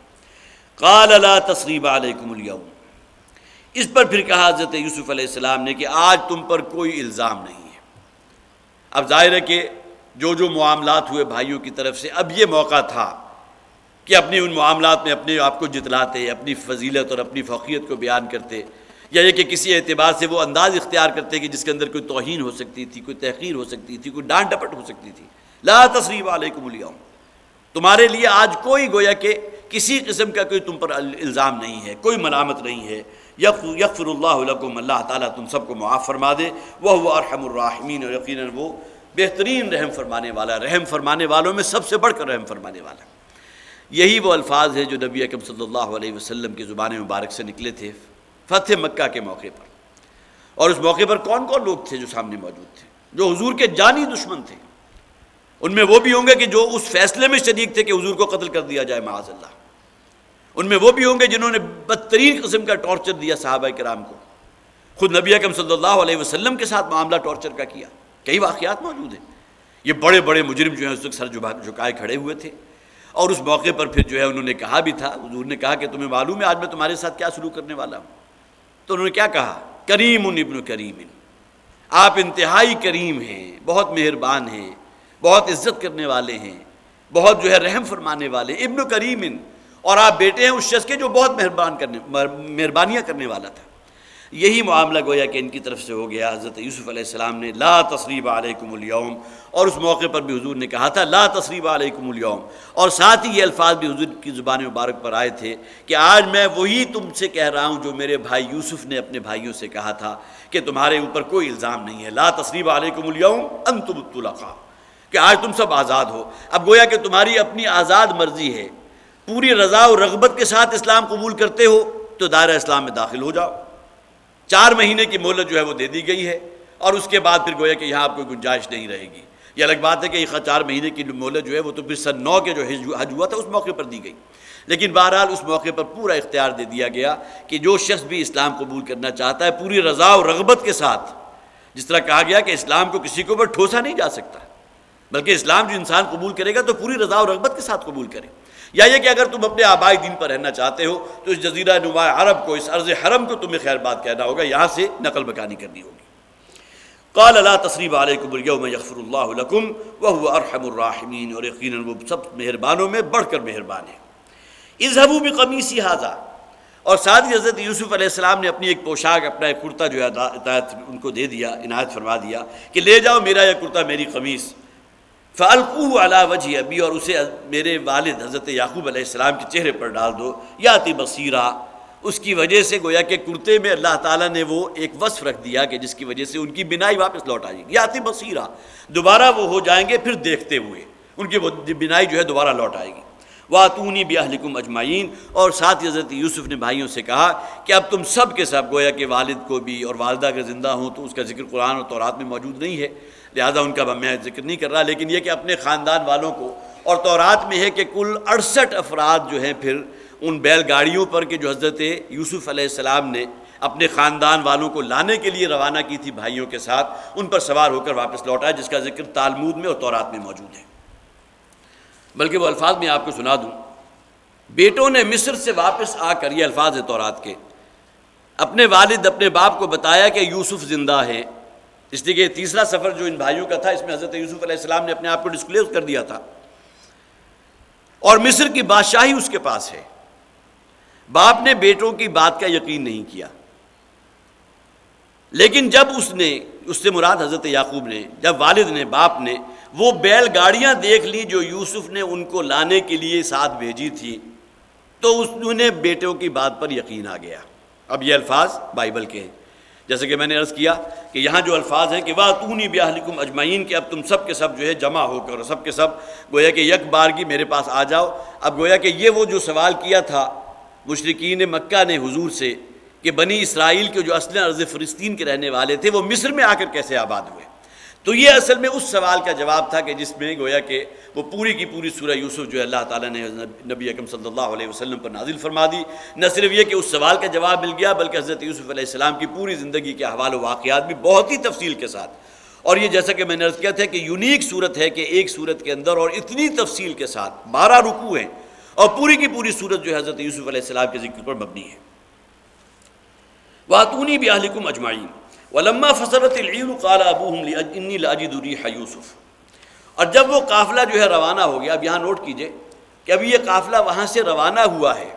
قَالَ لَا تَثْرِيبَ عَلَيْكُمُ الْيَوْمَ، اس پر پھر کہا حضرت یوسف علیہ السلام نے کہ آج تم پر کوئی الزام نہیں ہے. اب ظاہر ہے کہ جو معاملات ہوئے بھائیوں کی طرف سے، اب یہ موقع تھا کہ اپنی ان معاملات میں اپنے آپ کو جتلاتے، اپنی فضیلت اور اپنی فوقیت کو بیان کرتے، یا یہ کہ کسی اعتبار سے وہ انداز اختیار کرتے کہ جس کے اندر کوئی توہین ہو سکتی تھی، کوئی تحقیر ہو سکتی تھی، کوئی ڈانٹ ڈپٹ ہو سکتی تھی. لا تثریب علیکم الیوم، تمہارے لیے آج کوئی گویا کہ کسی قسم کا کوئی تم پر الزام نہیں ہے، کوئی ملامت نہیں ہے، یغفر اللہ لکم، اللہ تعالیٰ تم سب کو معاف فرما دے، وہو ارحم الراحمین، اور یقیناً وہ بہترین رحم فرمانے والا، رحم فرمانے والوں میں سب سے بڑھ کر رحم فرمانے والا۔ یہی وہ الفاظ ہیں جو نبی اکرم صلی اللہ علیہ وسلم کی زبان مبارک سے نکلے تھے فتح مکہ کے موقع پر۔ اور اس موقع پر کون کون لوگ تھے جو سامنے موجود تھے؟ جو حضور کے جانی دشمن تھے، ان میں وہ بھی ہوں گے کہ جو اس فیصلے میں شریک تھے کہ حضور کو قتل کر دیا جائے معاذ اللہ، ان میں وہ بھی ہوں گے جنہوں نے بدترین قسم کا ٹارچر دیا صحابہ کرام کو، خود نبی اکرم صلی اللہ علیہ وسلم کے ساتھ معاملہ ٹارچر کا کیا۔ کئی واقعات موجود ہیں۔ یہ بڑے بڑے مجرم جو ہیں اس وقت سر جھکائے کھڑے ہوئے تھے، اور اس موقع پر پھر جو ہے انہوں نے کہا بھی تھا، حضور نے کہا کہ تمہیں معلوم ہے آج میں تمہارے ساتھ کیا سلوک کرنے والا ہوں؟ تو انہوں نے کیا کہا؟ کریم ابن کریم، آپ انتہائی کریم ہیں، بہت مہربان ہیں، بہت عزت کرنے والے ہیں، بہت جو ہے رحم فرمانے والے، ابن کریم، اور آپ بیٹے ہیں اس شخص کے جو بہت مہربانیاں کرنے والا تھا۔ یہی معاملہ گویا کہ ان کی طرف سے ہو گیا۔ حضرت یوسف علیہ السلام نے لا تثریب علیکم الیوم، اور اس موقع پر بھی حضور نے کہا تھا لا تثریب علیکم الیوم، اور ساتھ ہی یہ الفاظ بھی حضور کی زبان مبارک پر آئے تھے کہ آج میں وہی تم سے کہہ رہا ہوں جو میرے بھائی یوسف نے اپنے بھائیوں سے کہا تھا کہ تمہارے اوپر کوئی الزام نہیں ہے، لا تثریب علیکم الیوم انتم الطلقاء، کہ آج تم سب آزاد ہو۔ اب گویا کہ تمہاری اپنی آزاد مرضی ہے، پوری رضا و رغبت کے ساتھ اسلام قبول کرتے ہو تو دائرہ اسلام میں داخل ہو جاؤ۔ 4 مہینے کی مہلت جو ہے وہ دے دی گئی ہے، اور اس کے بعد پھر گویا کہ یہاں آپ کوئی گنجائش نہیں رہے گی۔ یہ الگ بات ہے کہ یہ 4 مہینے کی مہلت جو ہے وہ تو پھر سن 9 کے جو حج ہوا تھا اس موقع پر دی گئی، لیکن بہرحال اس موقع پر پورا اختیار دے دیا گیا کہ جو شخص بھی اسلام قبول کرنا چاہتا ہے پوری رضا و رغبت کے ساتھ، جس طرح کہا گیا کہ اسلام کو کسی کے اوپر ٹھوسا نہیں جا سکتا، بلکہ اسلام جو انسان قبول کرے گا تو پوری رضا و رغبت کے ساتھ قبول کرے۔ یا یہ کہ اگر تم اپنے آبائی دین پر رہنا چاہتے ہو تو اس جزیرہ نما عرب کو، اس ارض حرم کو تمہیں خیر بات کہنا ہوگا، یہاں سے نقل مکانی کرنی ہوگی۔ قال لا تثریب علیکم اليوم یغفر اللہ لکم وہو ارحم الراحمین، اور یقیناً وہ سب مہربانوں میں بڑھ کر مہربان ہے۔ اذهبوا بقمیصی ھذا، اور ساتھ ہی حضرت یوسف علیہ السلام نے اپنی ایک پوشاک، اپنا ایک کرتا جو ہے ہدایت ان کو دے دیا، عنایت فرما دیا کہ لے جاؤ میرا یہ کرتا، میری قمیص، فَأَلْقُوهُ عَلَى وَجْهِ أَبِي، اور اسے میرے والد حضرت یعقوب علیہ السلام کے چہرے پر ڈال دو، یاتی بصیرا، اس کی وجہ سے گویا کہ کرتے میں اللہ تعالیٰ نے وہ ایک وصف رکھ دیا کہ جس کی وجہ سے ان کی بینائی واپس لوٹ آئے گی، یاتی بصیرا، دوبارہ وہ ہو جائیں گے پھر دیکھتے ہوئے، ان کی وہ بینائی جو ہے دوبارہ لوٹ آئے گی۔ وَأْتُونِي بِأَهْلِكُمْ أَجْمَعِينَ، اور ساتھ ہی حضرت یوسف نے بھائیوں سے کہا کہ اب تم سب کے سب، گویا کہ والد کو بھی اور والدہ کے زندہ ہوں تو اس کا ذکر قرآن اور تورات میں موجود نہیں ہے، لہذا ان کا میں ذکر نہیں کر رہا، لیکن یہ کہ اپنے خاندان والوں کو، اور تورات میں ہے کہ کل 68 افراد جو ہیں پھر ان بیل گاڑیوں پر کہ جو حضرت یوسف علیہ السلام نے اپنے خاندان والوں کو لانے کے لیے روانہ کی تھی بھائیوں کے ساتھ، ان پر سوار ہو کر واپس لوٹا، جس کا ذکر تالمود میں اور تورات میں موجود ہے۔ بلکہ وہ الفاظ میں آپ کو سنا دوں، بیٹوں نے مصر سے واپس آ کر، یہ الفاظ ہے تورات کے، اپنے والد اپنے باپ کو بتایا کہ یوسف زندہ ہے، اس لیے کہ تیسرا سفر جو ان بھائیوں کا تھا اس میں حضرت یوسف علیہ السلام نے اپنے آپ کو ڈسکلوز کر دیا تھا، اور مصر کی بادشاہی اس کے پاس ہے۔ باپ نے بیٹوں کی بات کا یقین نہیں کیا، لیکن جب اس سے مراد حضرت یعقوب نے، جب والد نے، باپ نے وہ بیل گاڑیاں دیکھ لی جو یوسف نے ان کو لانے کے لیے ساتھ بھیجی تھی، تو انہوں نے بیٹوں کی بات پر یقین آ گیا۔ اب یہ الفاظ بائبل کے ہیں، جیسے کہ میں نے عرض کیا کہ یہاں جو الفاظ ہیں کہ وَأْتُونِي بِأَهْلِكُمْ أَجْمَعِينَ، کہ اب تم سب کے سب جو ہے جمع ہو کر سب کے سب گویا کہ یک بارگی میرے پاس آ جاؤ۔ اب گویا کہ یہ وہ جو سوال کیا تھا مشرکین مکہ نے حضور سے کہ بنی اسرائیل کے جو اصل ارض فلسطین کے رہنے والے تھے وہ مصر میں آ کر کیسے آباد ہوئے، تو یہ اصل میں اس سوال کا جواب تھا کہ جس میں گویا کہ وہ پوری کی پوری سورہ یوسف جو ہے اللہ تعالیٰ نے نبی اکرم صلی اللہ علیہ وسلم پر نازل فرما دی۔ نہ صرف یہ کہ اس سوال کا جواب مل گیا، بلکہ حضرت یوسف علیہ السلام کی پوری زندگی کے احوال و واقعات بھی بہت ہی تفصیل کے ساتھ، اور یہ جیسا کہ میں نے عرض کیا تھا کہ یونیک صورت ہے کہ ایک صورت کے اندر اور اتنی تفصیل کے ساتھ 12 رکوع ہیں، اور پوری کی پوری صورت جو ہے حضرت یوسف علیہ السلام کے ذکر پر مبنی ہے۔ وَأْتُونِي بِأَهْلِكُمْ أَجْمَعِينَ وَلَمَّا فَصَلَتِ الْعِيرُ قَالَ أَبُوهُمْ إِنِّي لَأَجِدُ رِيحَ يُوسُف، اور جب وہ قافلہ جو ہے روانہ ہو گیا، اب یہاں نوٹ کیجئے کہ ابھی یہ قافلہ وہاں سے روانہ ہوا ہے،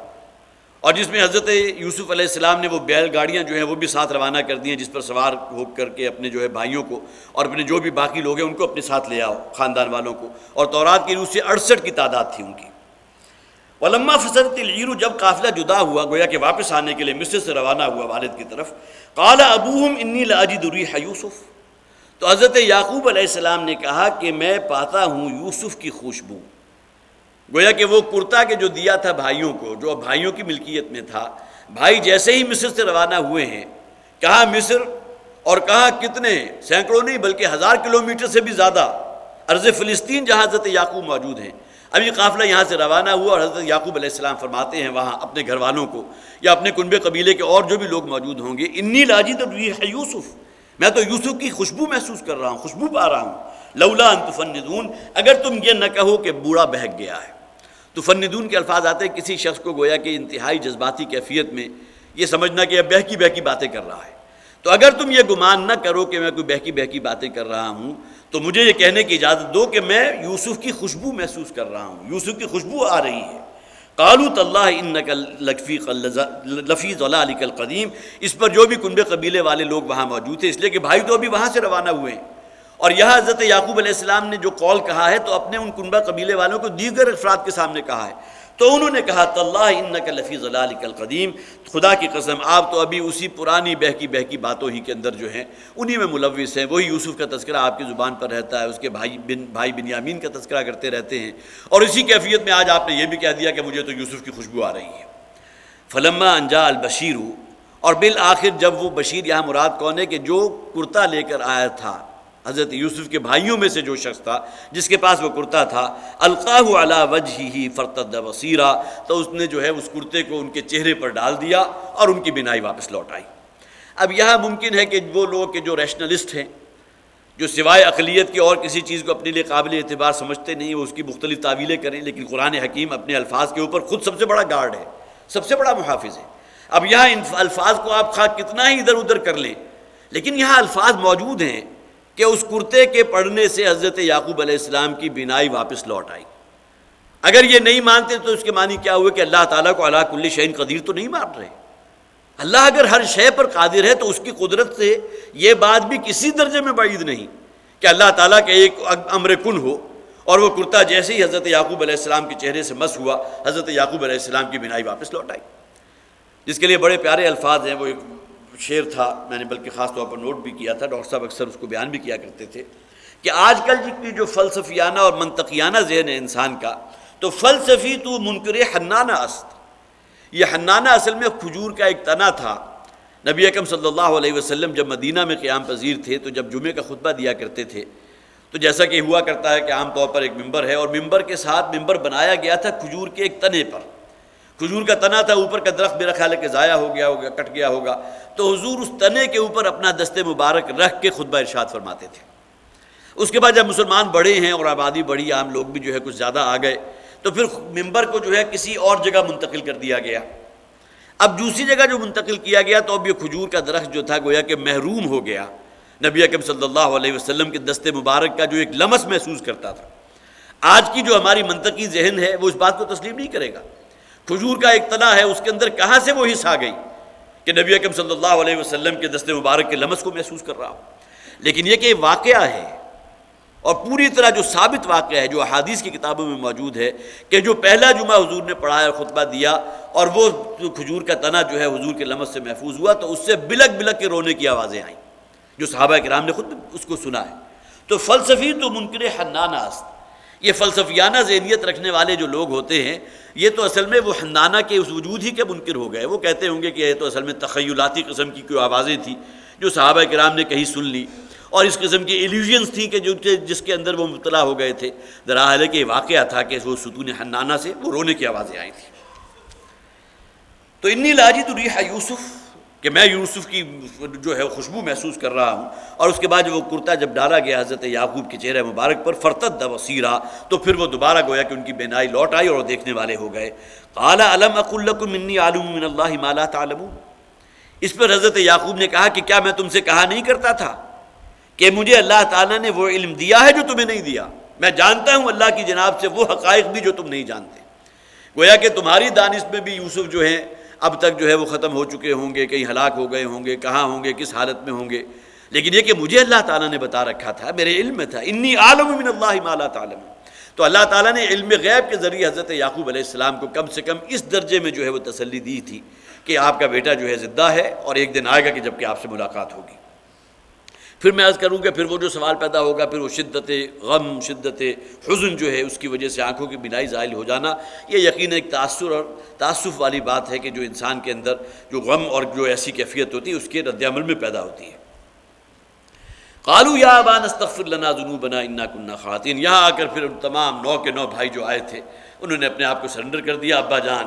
اور جس میں حضرت یوسف علیہ السلام نے وہ بیل گاڑیاں جو ہیں وہ بھی ساتھ روانہ کر دی ہیں، جس پر سوار ہو کر کے اپنے جو ہے بھائیوں کو اور اپنے جو بھی باقی لوگ ہیں ان کو اپنے ساتھ لے آؤ، خاندان والوں کو، اور تورات کی روح سے 68 کی تعداد تھی ان کی۔ ولما فصلت العیر، جب قافلہ جدا ہوا، گویا کہ واپس آنے کے لیے مصر سے روانہ ہوا والد کی طرف، قال ابوہم انی لاجد ریح یوسف، تو حضرت یعقوب علیہ السلام نے کہا کہ میں پاتا ہوں یوسف کی خوشبو. گویا کہ وہ کرتا کے جو دیا تھا بھائیوں کو، جو بھائیوں کی ملکیت میں تھا، بھائی جیسے ہی مصر سے روانہ ہوئے ہیں، کہاں مصر اور کہاں کتنے سینکڑوں نہیں بلکہ 1000 کلومیٹر سے بھی زیادہ ارض فلسطین جہاں حضرت یعقوب موجود ہیں. اب یہ قافلہ یہاں سے روانہ ہوا اور حضرت یعقوب علیہ السلام فرماتے ہیں وہاں اپنے گھر والوں کو یا اپنے کنبے قبیلے کے اور جو بھی لوگ موجود ہوں گے، انی لاجد ریح یوسف، میں تو یوسف کی خوشبو محسوس کر رہا ہوں، خوشبو پا رہا ہوں. لولا ان تفندون، اگر تم یہ نہ کہو کہ بوڑھا بہک گیا ہے. تفندون کے الفاظ آتے ہیں کسی شخص کو گویا کہ انتہائی جذباتی کیفیت میں یہ سمجھنا کہ اب بہکی بہکی باتیں کر رہا ہے. تو اگر تم یہ گمان نہ کرو کہ میں کوئی بہکی بہکی باتیں کر رہا ہوں تو مجھے یہ کہنے کی اجازت دو کہ میں یوسف کی خوشبو محسوس کر رہا ہوں، یوسف کی خوشبو آ رہی ہے. قالوا تاللہ انک لفی ضلالک القدیم، اس پر جو بھی کنبے قبیلے والے لوگ وہاں موجود تھے، اس لیے کہ بھائی تو ابھی وہاں سے روانہ ہوئے ہیں. اور یہاں حضرت یعقوب علیہ السلام نے جو قول کہا ہے تو اپنے ان کنبہ قبیلے والوں کو دیگر افراد کے سامنے کہا ہے. تو انہوں نے کہا تاللہ انک لفی ضلالک القدیم، خدا کی قسم آپ تو ابھی اسی پرانی بہکی بہکی باتوں ہی کے اندر جو ہیں انہی میں ملوث ہیں. وہی یوسف کا تذکرہ آپ کی زبان پر رہتا ہے، اس کے بھائی بنیامین کا تذکرہ کرتے رہتے ہیں، اور اسی کیفیت میں آج آپ نے یہ بھی کہہ دیا کہ مجھے تو یوسف کی خوشبو آ رہی ہے. فلما ان جاء البشیر، اور بالآخر جب وہ بشیر، یہاں مراد کون ہے کہ جو کرتا لے کر آیا تھا حضرت یوسف کے بھائیوں میں سے جو شخص تھا جس کے پاس وہ کرتا تھا، القاہ علی وجہہ فرتد بصیرا، تو اس نے جو ہے اس کرتے کو ان کے چہرے پر ڈال دیا اور ان کی بینائی واپس لوٹ آئی. اب یہاں ممکن ہے کہ وہ لوگ کہ جو ریشنلسٹ ہیں، جو سوائے عقلیت کے اور کسی چیز کو اپنے لیے قابل اعتبار سمجھتے نہیں، وہ اس کی مختلف تعویلیں کریں، لیکن قرآن حکیم اپنے الفاظ کے اوپر خود سب سے بڑا گارڈ ہے، سب سے بڑا محافظ ہے. اب یہاں ان الفاظ کو آپ خواہ کتنا ہی ادھر ادھر کر لیں، لیکن یہاں الفاظ موجود ہیں کہ اس کرتے کے پڑھنے سے حضرت یعقوب علیہ السلام کی بینائی واپس لوٹ آئی. اگر یہ نہیں مانتے تو اس کے معنی کیا ہوئے کہ اللہ تعالیٰ کو علی کل شیء قدیر تو نہیں مان رہے. اللہ اگر ہر شے پر قادر ہے تو اس کی قدرت سے یہ بات بھی کسی درجے میں بعید نہیں کہ اللہ تعالیٰ کے ایک امر کن ہو اور وہ کرتا جیسے ہی حضرت یعقوب علیہ السلام کے چہرے سے مس ہوا، حضرت یعقوب علیہ السلام کی بینائی واپس لوٹ آئی. جس کے لیے بڑے پیارے الفاظ ہیں، وہ ایک شعر تھا، میں نے بلکہ خاص طور پر نوٹ بھی کیا تھا، ڈاکٹر صاحب اکثر اس کو بیان بھی کیا کرتے تھے کہ آج کل کی جو فلسفیانہ اور منطقیانہ ذہن ہے انسان کا، تو فلسفی تو منکر حنانہ است. یہ حنانہ اصل میں کھجور کا ایک تنا تھا. نبی اکرم صلی اللہ علیہ وسلم جب مدینہ میں قیام پذیر تھے تو جب جمعے کا خطبہ دیا کرتے تھے تو جیسا کہ ہوا کرتا ہے کہ عام طور پر ایک ممبر ہے اور ممبر کے ساتھ ممبر بنایا گیا تھا کھجور کے ایک تنے پر. کھجور کا تنا تھا، اوپر کا درخت میرا خیال ہے کہ ضائع ہو گیا ہوگا، کٹ گیا ہوگا، تو حضور اس تنے کے اوپر اپنا دست مبارک رکھ کے خطبہ ارشاد فرماتے تھے. اس کے بعد جب مسلمان بڑے ہیں اور آبادی بڑھی، عام لوگ بھی جو ہے کچھ زیادہ آ گئے، تو پھر ممبر کو جو ہے کسی اور جگہ منتقل کر دیا گیا. اب دوسری جگہ جو منتقل کیا گیا تو اب یہ کھجور کا درخت جو تھا گویا کہ محروم ہو گیا. نبی اکرم صلی اللہ علیہ وسلم کے دست مبارک کا جو ایک لمس محسوس کرتا تھا. آج کی جو ہماری منطقی ذہن ہے وہ اس بات کو تسلیم نہیں کرے گا. کھجور کا ایک تنا ہے، اس کے اندر کہاں سے وہ حص آ گئی کہ نبی اکرم صلی اللہ علیہ وسلم کے دست مبارک کے لمس کو محسوس کر رہا ہو. لیکن یہ کہ واقعہ ہے اور پوری طرح جو ثابت واقعہ ہے، جو احادیث کی کتابوں میں موجود ہے کہ جو پہلا جمعہ حضور نے پڑھایا اور خطبہ دیا اور وہ کھجور کا تنا جو ہے حضور کے لمس سے محفوظ ہوا تو اس سے بلک بلک کے رونے کی آوازیں آئیں، جو صحابہ کرام نے خود اس کو سنا ہے. تو فلسفی تو منکر حنانہ است، یہ فلسفیانہ ذہنیت رکھنے والے جو لوگ ہوتے ہیں یہ تو اصل میں وہ حنانہ کے اس وجود ہی کے منکر ہو گئے. وہ کہتے ہوں گے کہ یہ تو اصل میں تخیلاتی قسم کی کوئی آوازیں تھیں جو صحابہ کرام نے کہیں سن لی اور اس قسم کی ایلیوژنس تھیں کہ جس کے اندر وہ مبتلا ہو گئے تھے. دراصل کہ یہ واقعہ تھا کہ وہ ستون حنانہ سے وہ رونے کی آوازیں آئی تھیں. تو انی لاجد ریح یوسف، کہ میں یوسف کی جو ہے خوشبو محسوس کر رہا ہوں. اور اس کے بعد وہ کرتا جب ڈالا گیا حضرت یعقوب کے چہرے مبارک پر، فرتد بصیرا، تو پھر وہ دوبارہ گویا کہ ان کی بینائی لوٹ آئی اور وہ دیکھنے والے ہو گئے. قال الم اقل لکم انی اعلم من اللہ ما لا تعلمون. اس پر حضرت یعقوب نے کہا کہ کیا میں تم سے کہا نہیں کرتا تھا کہ مجھے اللہ تعالیٰ نے وہ علم دیا ہے جو تمہیں نہیں دیا. میں جانتا ہوں اللہ کی جناب سے وہ حقائق بھی جو تم نہیں جانتے. گویا کہ تمہاری دانش میں بھی یوسف جو ہیں اب تک جو ہے وہ ختم ہو چکے ہوں گے، کہیں ہلاک ہو گئے ہوں گے، کہاں ہوں گے، کس حالت میں ہوں گے، لیکن یہ کہ مجھے اللہ تعالیٰ نے بتا رکھا تھا، میرے علم میں تھا. انی عالم من اللہ ما لا تعلمون. تو اللہ تعالیٰ نے علم غیب کے ذریعے حضرت یعقوب علیہ السلام کو کم سے کم اس درجے میں جو ہے وہ تسلی دی تھی کہ آپ کا بیٹا جو ہے زندہ ہے اور ایک دن آئے گا کہ جب کہ آپ سے ملاقات ہوگی۔ پھر میں عرض کروں کہ پھر وہ جو سوال پیدا ہوگا، پھر وہ شدت غم، شدت حزن جو ہے اس کی وجہ سے آنکھوں کی بینائی زائل ہو جانا، یہ یقیناً ایک تاثر اور تاسف والی بات ہے کہ جو انسان کے اندر جو غم اور جو ایسی کیفیت ہوتی ہے اس کے رد عمل میں پیدا ہوتی ہے۔ قالوا یا ابانا استغفر لنا ذنوبنا انا كنا خاطئین، یہاں آ کر پھر ان تمام 9 کے 9 بھائی جو آئے تھے انہوں نے اپنے آپ کو سرنڈر کر دیا، ابا جان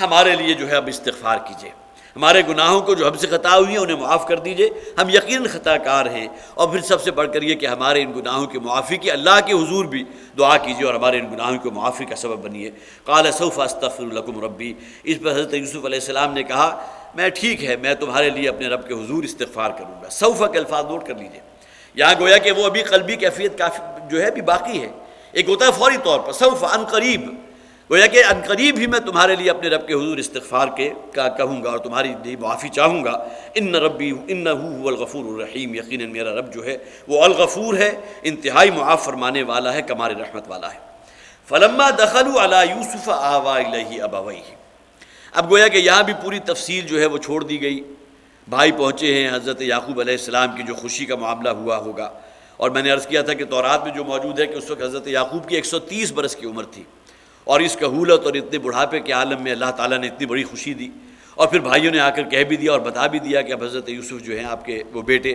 ہمارے لیے جو ہے اب استغفار کیجیے، ہمارے گناہوں کو جو ہم سے خطا ہوئی ہیں انہیں معاف کر دیجئے، ہم یقیناً خطا کار ہیں، اور پھر سب سے بڑھ کر یہ کہ ہمارے ان گناہوں کی معافی کی اللہ کے حضور بھی دعا کیجیے اور ہمارے ان گناہوں کی معافی کا سبب بنیے۔ قال سوف استغفر لکم ربی، اس پر حضرت یوسف علیہ السلام نے کہا میں ٹھیک ہے، میں تمہارے لیے اپنے رب کے حضور استغفار کروں گا۔ سوف کے الفاظ نوٹ کر لیجئے، یہاں گویا کہ وہ ابھی قلبی کیفیت کافی جو ہے بھی باقی ہے، ایک ہوتا ہے فوری طور پر سوف، ان قریب، گویا کہ ان قریب ہی میں تمہارے لیے اپنے رب کے حضور استغفار کا کہوں گا اور تمہاری لیے معافی چاہوں گا۔ ان ربی انہ هو الغفور الرحیم، یقیناً میرا رب جو ہے وہ الغفور ہے، انتہائی معاف فرمانے والا ہے، کمال رحمت والا ہے۔ فلما دخلوا علی یوسف آوی الیہ ابویہ، اب گویا کہ یہاں بھی پوری تفصیل جو ہے وہ چھوڑ دی گئی۔ بھائی پہنچے ہیں، حضرت یعقوب علیہ السلام کی جو خوشی کا معاملہ ہوا ہوگا، اور میں نے عرض کیا تھا کہ تورات میں جو موجود ہے کہ اس وقت حضرت یعقوب کی 130 برس کی عمر تھی، اور اس کہولت اور اتنے بڑھاپے کے عالم میں اللہ تعالیٰ نے اتنی بڑی خوشی دی، اور پھر بھائیوں نے آ کر کہہ بھی دیا اور بتا بھی دیا کہ اب حضرت یوسف جو ہیں آپ کے وہ بیٹے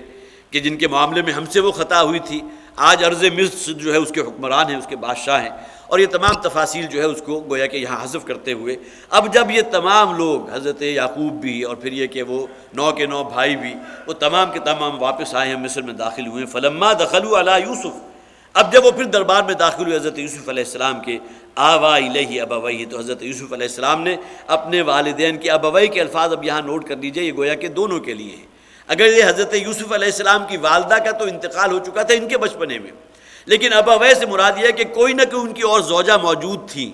کہ جن کے معاملے میں ہم سے وہ خطا ہوئی تھی، آج ارض مصر جو ہے اس کے حکمران ہیں، اس کے بادشاہ ہیں، اور یہ تمام تفاصیل جو ہے اس کو گویا کہ یہاں حذف کرتے ہوئے اب جب یہ تمام لوگ حضرت یعقوب بھی اور پھر یہ کہ وہ 9 کے 9 بھائی بھی وہ تمام کے تمام واپس آئے ہیں، مصر میں داخل ہوئے ہیں۔ فلما دخلوا علی یوسف، اب جب وہ پھر دربار میں داخل ہوئے حضرت یوسف علیہ السلام کے، آوا الیہ ابویہ، تو حضرت یوسف علیہ السلام نے اپنے والدین کے ابویہ کے الفاظ اب یہاں نوٹ کر لیجئے، یہ گویا کہ دونوں کے لیے ہیں۔ اگر یہ حضرت یوسف علیہ السلام کی والدہ کا تو انتقال ہو چکا تھا ان کے بچپنے میں، لیکن ابویہ سے مراد یہ ہے کہ کوئی نہ کوئی ان کی اور زوجہ موجود تھی۔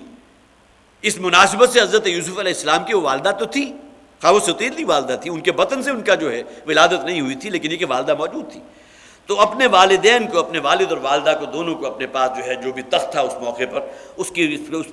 اس مناسبت سے حضرت یوسف علیہ السلام کی وہ والدہ تو تھی، خواہ وہ ستیلی والدہ تھی، ان کے بطن سے ان کا جو ہے ولادت نہیں ہوئی تھی، لیکن یہ کہ والدہ موجود تھی۔ تو اپنے والدین کو، اپنے والد اور والدہ کو دونوں کو اپنے پاس جو ہے جو بھی تخت تھا اس موقع پر اس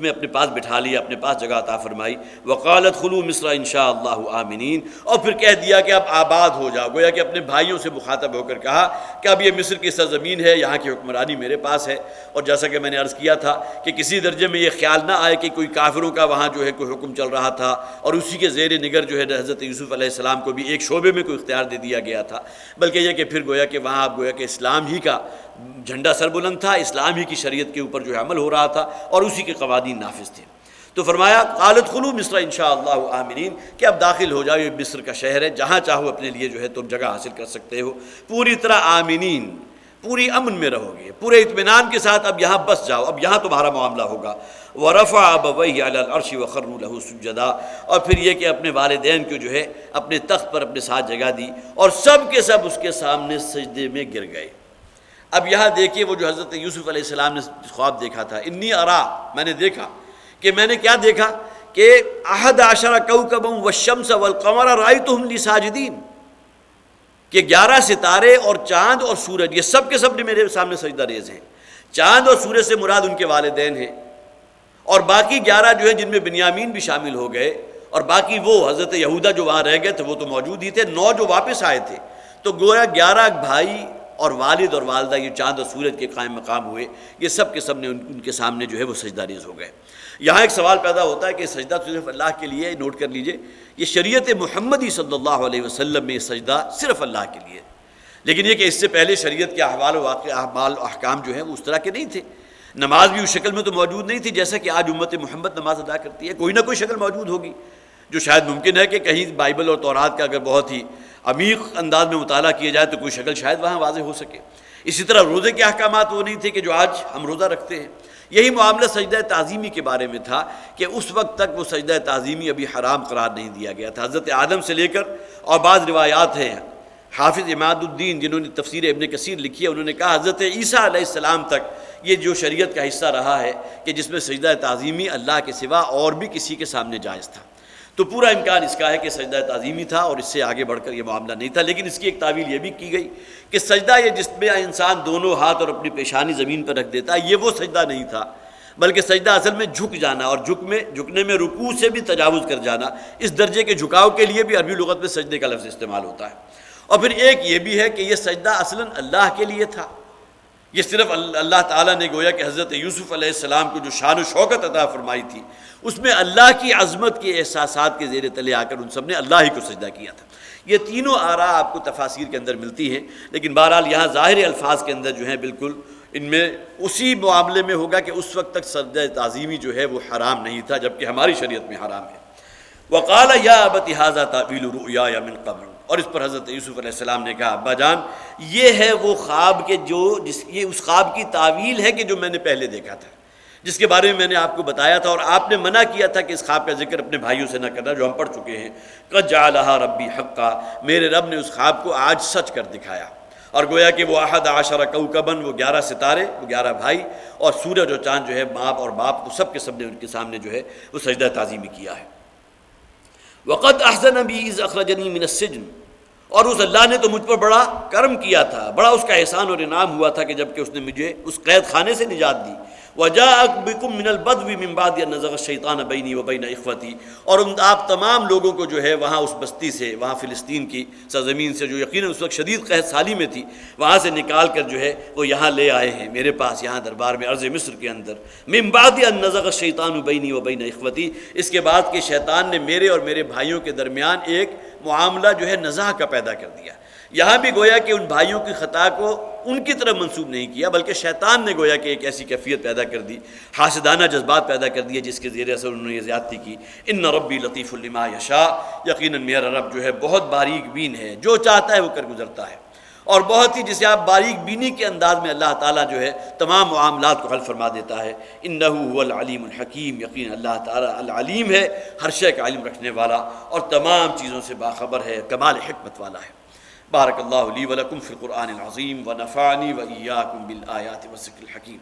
میں اپنے پاس بٹھا لیا، اپنے پاس جگہ عطا فرمائی۔ وقالت خلوا مصر ان شاء اللہ آمنین، اور پھر کہہ دیا کہ اب آباد ہو جاؤ، گویا کہ اپنے بھائیوں سے مخاطب ہو کر کہا کہ اب یہ مصر کی سرزمین ہے، یہاں کی حکمرانی میرے پاس ہے۔ اور جیسا کہ میں نے عرض کیا تھا کہ کسی درجے میں یہ خیال نہ آئے کہ کوئی کافروں کا وہاں جو ہے کوئی حکم چل رہا تھا اور اسی کے زیر نگر جو ہے حضرت یوسف علیہ السلام کو بھی ایک شعبے میں کوئی اختیار دے دیا گیا تھا، بلکہ یہ کہ پھر گویا کہ وہاں اب گویا کہ اسلام ہی کا جھنڈا سر بلند تھا، اسلام ہی کی شریعت کے اوپر جو ہے عمل ہو رہا تھا اور اسی کے قوانین نافذ تھے۔ تو فرمایا قالت خلوا مصر ان شاء اللہ آمنین، کہ اب داخل ہو جاؤ، یہ مصر کا شہر ہے، جہاں چاہو اپنے لیے جو ہے تم جگہ حاصل کر سکتے ہو، پوری طرح آمنین، پوری امن میں رہو گے، پورے اطمینان کے ساتھ اب یہاں بس جاؤ، اب یہاں تمہارا معاملہ ہوگا۔ ورفع ابویہ علی العرش وخروا له سجدا، اور پھر یہ کہ اپنے والدین کو جو ہے اپنے تخت پر اپنے ساتھ جگہ دی اور سب کے سب اس کے سامنے سجدے میں گر گئے۔ اب یہاں دیکھیے وہ جو حضرت یوسف علیہ السلام نے خواب دیکھا تھا، انی ارا، میں نے دیکھا کہ میں نے کیا دیکھا کہ 11 کوكبا والشمس والقمر رأيتهم لي ساجدين، کہ 11 ستارے اور چاند اور سورج یہ سب کے سب نے میرے سامنے سجدہ ریز ہیں۔ چاند اور سورج سے مراد ان کے والدین ہیں، اور باقی 11 جو ہیں جن میں بنیامین بھی شامل ہو گئے، اور باقی وہ حضرت یہودا جو وہاں رہ گئے تھے وہ تو موجود ہی تھے، 9 جو واپس آئے تھے، تو گویا 11 بھائی اور والد اور والدہ یہ چاند اور سورج کے قائم مقام ہوئے، یہ سب کے سب نے ان کے سامنے جو ہے وہ سجدہ ریز ہو گئے۔ یہاں ایک سوال پیدا ہوتا ہے کہ سجدہ صرف اللہ کے لیے، نوٹ کر لیجئے یہ شریعت محمدی صلی اللہ علیہ وسلم میں یہ سجدہ صرف اللہ کے لیے، لیکن یہ کہ اس سے پہلے شریعت کے احوال و اعمال و احکام جو ہیں وہ اس طرح کے نہیں تھے، نماز بھی اس شکل میں تو موجود نہیں تھی جیسا کہ آج امت محمد نماز ادا کرتی ہے، کوئی نہ کوئی شکل موجود ہوگی جو شاید ممکن ہے کہ کہیں بائبل اور تورات کا اگر بہت ہی عمیق انداز میں مطالعہ کیا جائے تو کوئی شکل شاید وہاں واضح ہو سکے۔ اسی طرح روزے کے احکامات وہ نہیں تھے کہ جو آج ہم روزہ رکھتے ہیں۔ یہی معاملہ سجدہ تعظیمی کے بارے میں تھا کہ اس وقت تک وہ سجدہ تعظیمی ابھی حرام قرار نہیں دیا گیا تھا۔ حضرت آدم سے لے کر، اور بعض روایات ہیں، حافظ عماد الدین جنہوں نے تفسیر ابن کثیر لکھی ہے انہوں نے کہا حضرت عیسیٰ علیہ السلام تک یہ جو شریعت کا حصہ رہا ہے کہ جس میں سجدہ تعظیمی اللہ کے سوا اور بھی کسی کے سامنے جائز تھا، تو پورا امکان اس کا ہے کہ سجدہ تعظیمی تھا اور اس سے آگے بڑھ کر یہ معاملہ نہیں تھا۔ لیکن اس کی ایک تعویل یہ بھی کی گئی کہ سجدہ یہ جس میں انسان دونوں ہاتھ اور اپنی پیشانی زمین پر رکھ دیتا ہے، یہ وہ سجدہ نہیں تھا بلکہ سجدہ اصل میں جھک جانا، اور جھکنے میں رکوع سے بھی تجاوز کر جانا، اس درجے کے جھکاؤ کے لیے بھی عربی لغت میں سجدے کا لفظ استعمال ہوتا ہے۔ اور پھر ایک یہ بھی ہے کہ یہ سجدہ اصلاً اللہ کے لیے تھا، یہ صرف اللہ تعالیٰ نے گویا کہ حضرت یوسف علیہ السلام کو جو شان و شوکت عطا فرمائی تھی، اس میں اللہ کی عظمت کے احساسات کے زیر تلے آ کر ان سب نے اللہ ہی کو سجدہ کیا تھا۔ یہ تینوں آراء آپ کو تفاسیر کے اندر ملتی ہیں، لیکن بہرحال یہاں ظاہر الفاظ کے اندر جو ہیں بالکل ان میں اسی معاملے میں ہوگا کہ اس وقت تک سجدہ تعظیمی جو ہے وہ حرام نہیں تھا، جبکہ ہماری شریعت میں حرام ہے۔ وقال یا ابت ھذا تاویل رؤیایا من قبل، اور اس پر حضرت یوسف علیہ السلام نے کہا ابا جان یہ ہے وہ خواب کے یہ اس خواب کی تعویل ہے کہ جو میں نے پہلے دیکھا تھا، جس کے بارے میں میں نے آپ کو بتایا تھا، اور آپ نے منع کیا تھا کہ اس خواب کا ذکر اپنے بھائیوں سے نہ کرنا، جو ہم پڑھ چکے ہیں۔ قد جعلھا ربی حقا، میرے رب نے اس خواب کو آج سچ کر دکھایا، اور گویا کہ وہ 11 کوكبا، وہ 11 ستارے، وہ 11 بھائی، اور سورج اور چاند جو ہے باپ اور باپ، وہ سب کے سب نے ان کے سامنے جو ہے وہ سجدہ تعظیمی کیا ہے۔ وقد احسن بی اذ اخرجنی من السجن، اور اس اللہ نے تو مجھ پر بڑا کرم کیا تھا، بڑا اس کا احسان اور انعام ہوا تھا کہ جب کہ اس نے مجھے اس قید خانے سے نجات دی۔ وجاء بکم من البدو من بعد ان نزغ الشیطان بینی وبین اخوتی، اور آپ تمام لوگوں کو جو ہے وہاں اس بستی سے، وہاں فلسطین کی سرزمین سے جو یقیناً اس وقت شدید قحط سالی میں تھی، وہاں سے نکال کر جو ہے وہ یہاں لے آئے ہیں میرے پاس، یہاں دربار میں ارض مصر کے اندر۔ من بعد ان نزغ الشیطان بینی وبین اخوتی، اس کے بعد کہ شیطان نے میرے اور میرے بھائیوں کے درمیان ایک معاملہ جو ہے نزاع کا پیدا کر دیا۔ یہاں بھی گویا کہ ان بھائیوں کی خطا کو ان کی طرف منسوب نہیں کیا، بلکہ شیطان نے گویا کہ ایک ایسی کیفیت پیدا کر دی، حاسدانہ جذبات پیدا کر دیے، جس کے زیر اثر انہوں نے یہ زیادتی کی۔ ان ربی لطیف لما یشاء، یقیناً میرا رب جو ہے بہت باریک بین ہے، جو چاہتا ہے وہ کر گزرتا ہے، اور بہت ہی جسے آپ باریک بینی کے انداز میں اللہ تعالیٰ جو ہے تمام معاملات کو حل فرما دیتا ہے۔ انہ هو العلیم الحکیم، یقین اللہ تعالیٰ العلیم ہے، ہر شے کا علم رکھنے والا، اور تمام چیزوں سے باخبر ہے، کمال حکمت والا ہے۔ بارک اللہ لی ولکم فی القرآن العظیم ونفعنی وإیاکم بالآیات والذکر الحکیم۔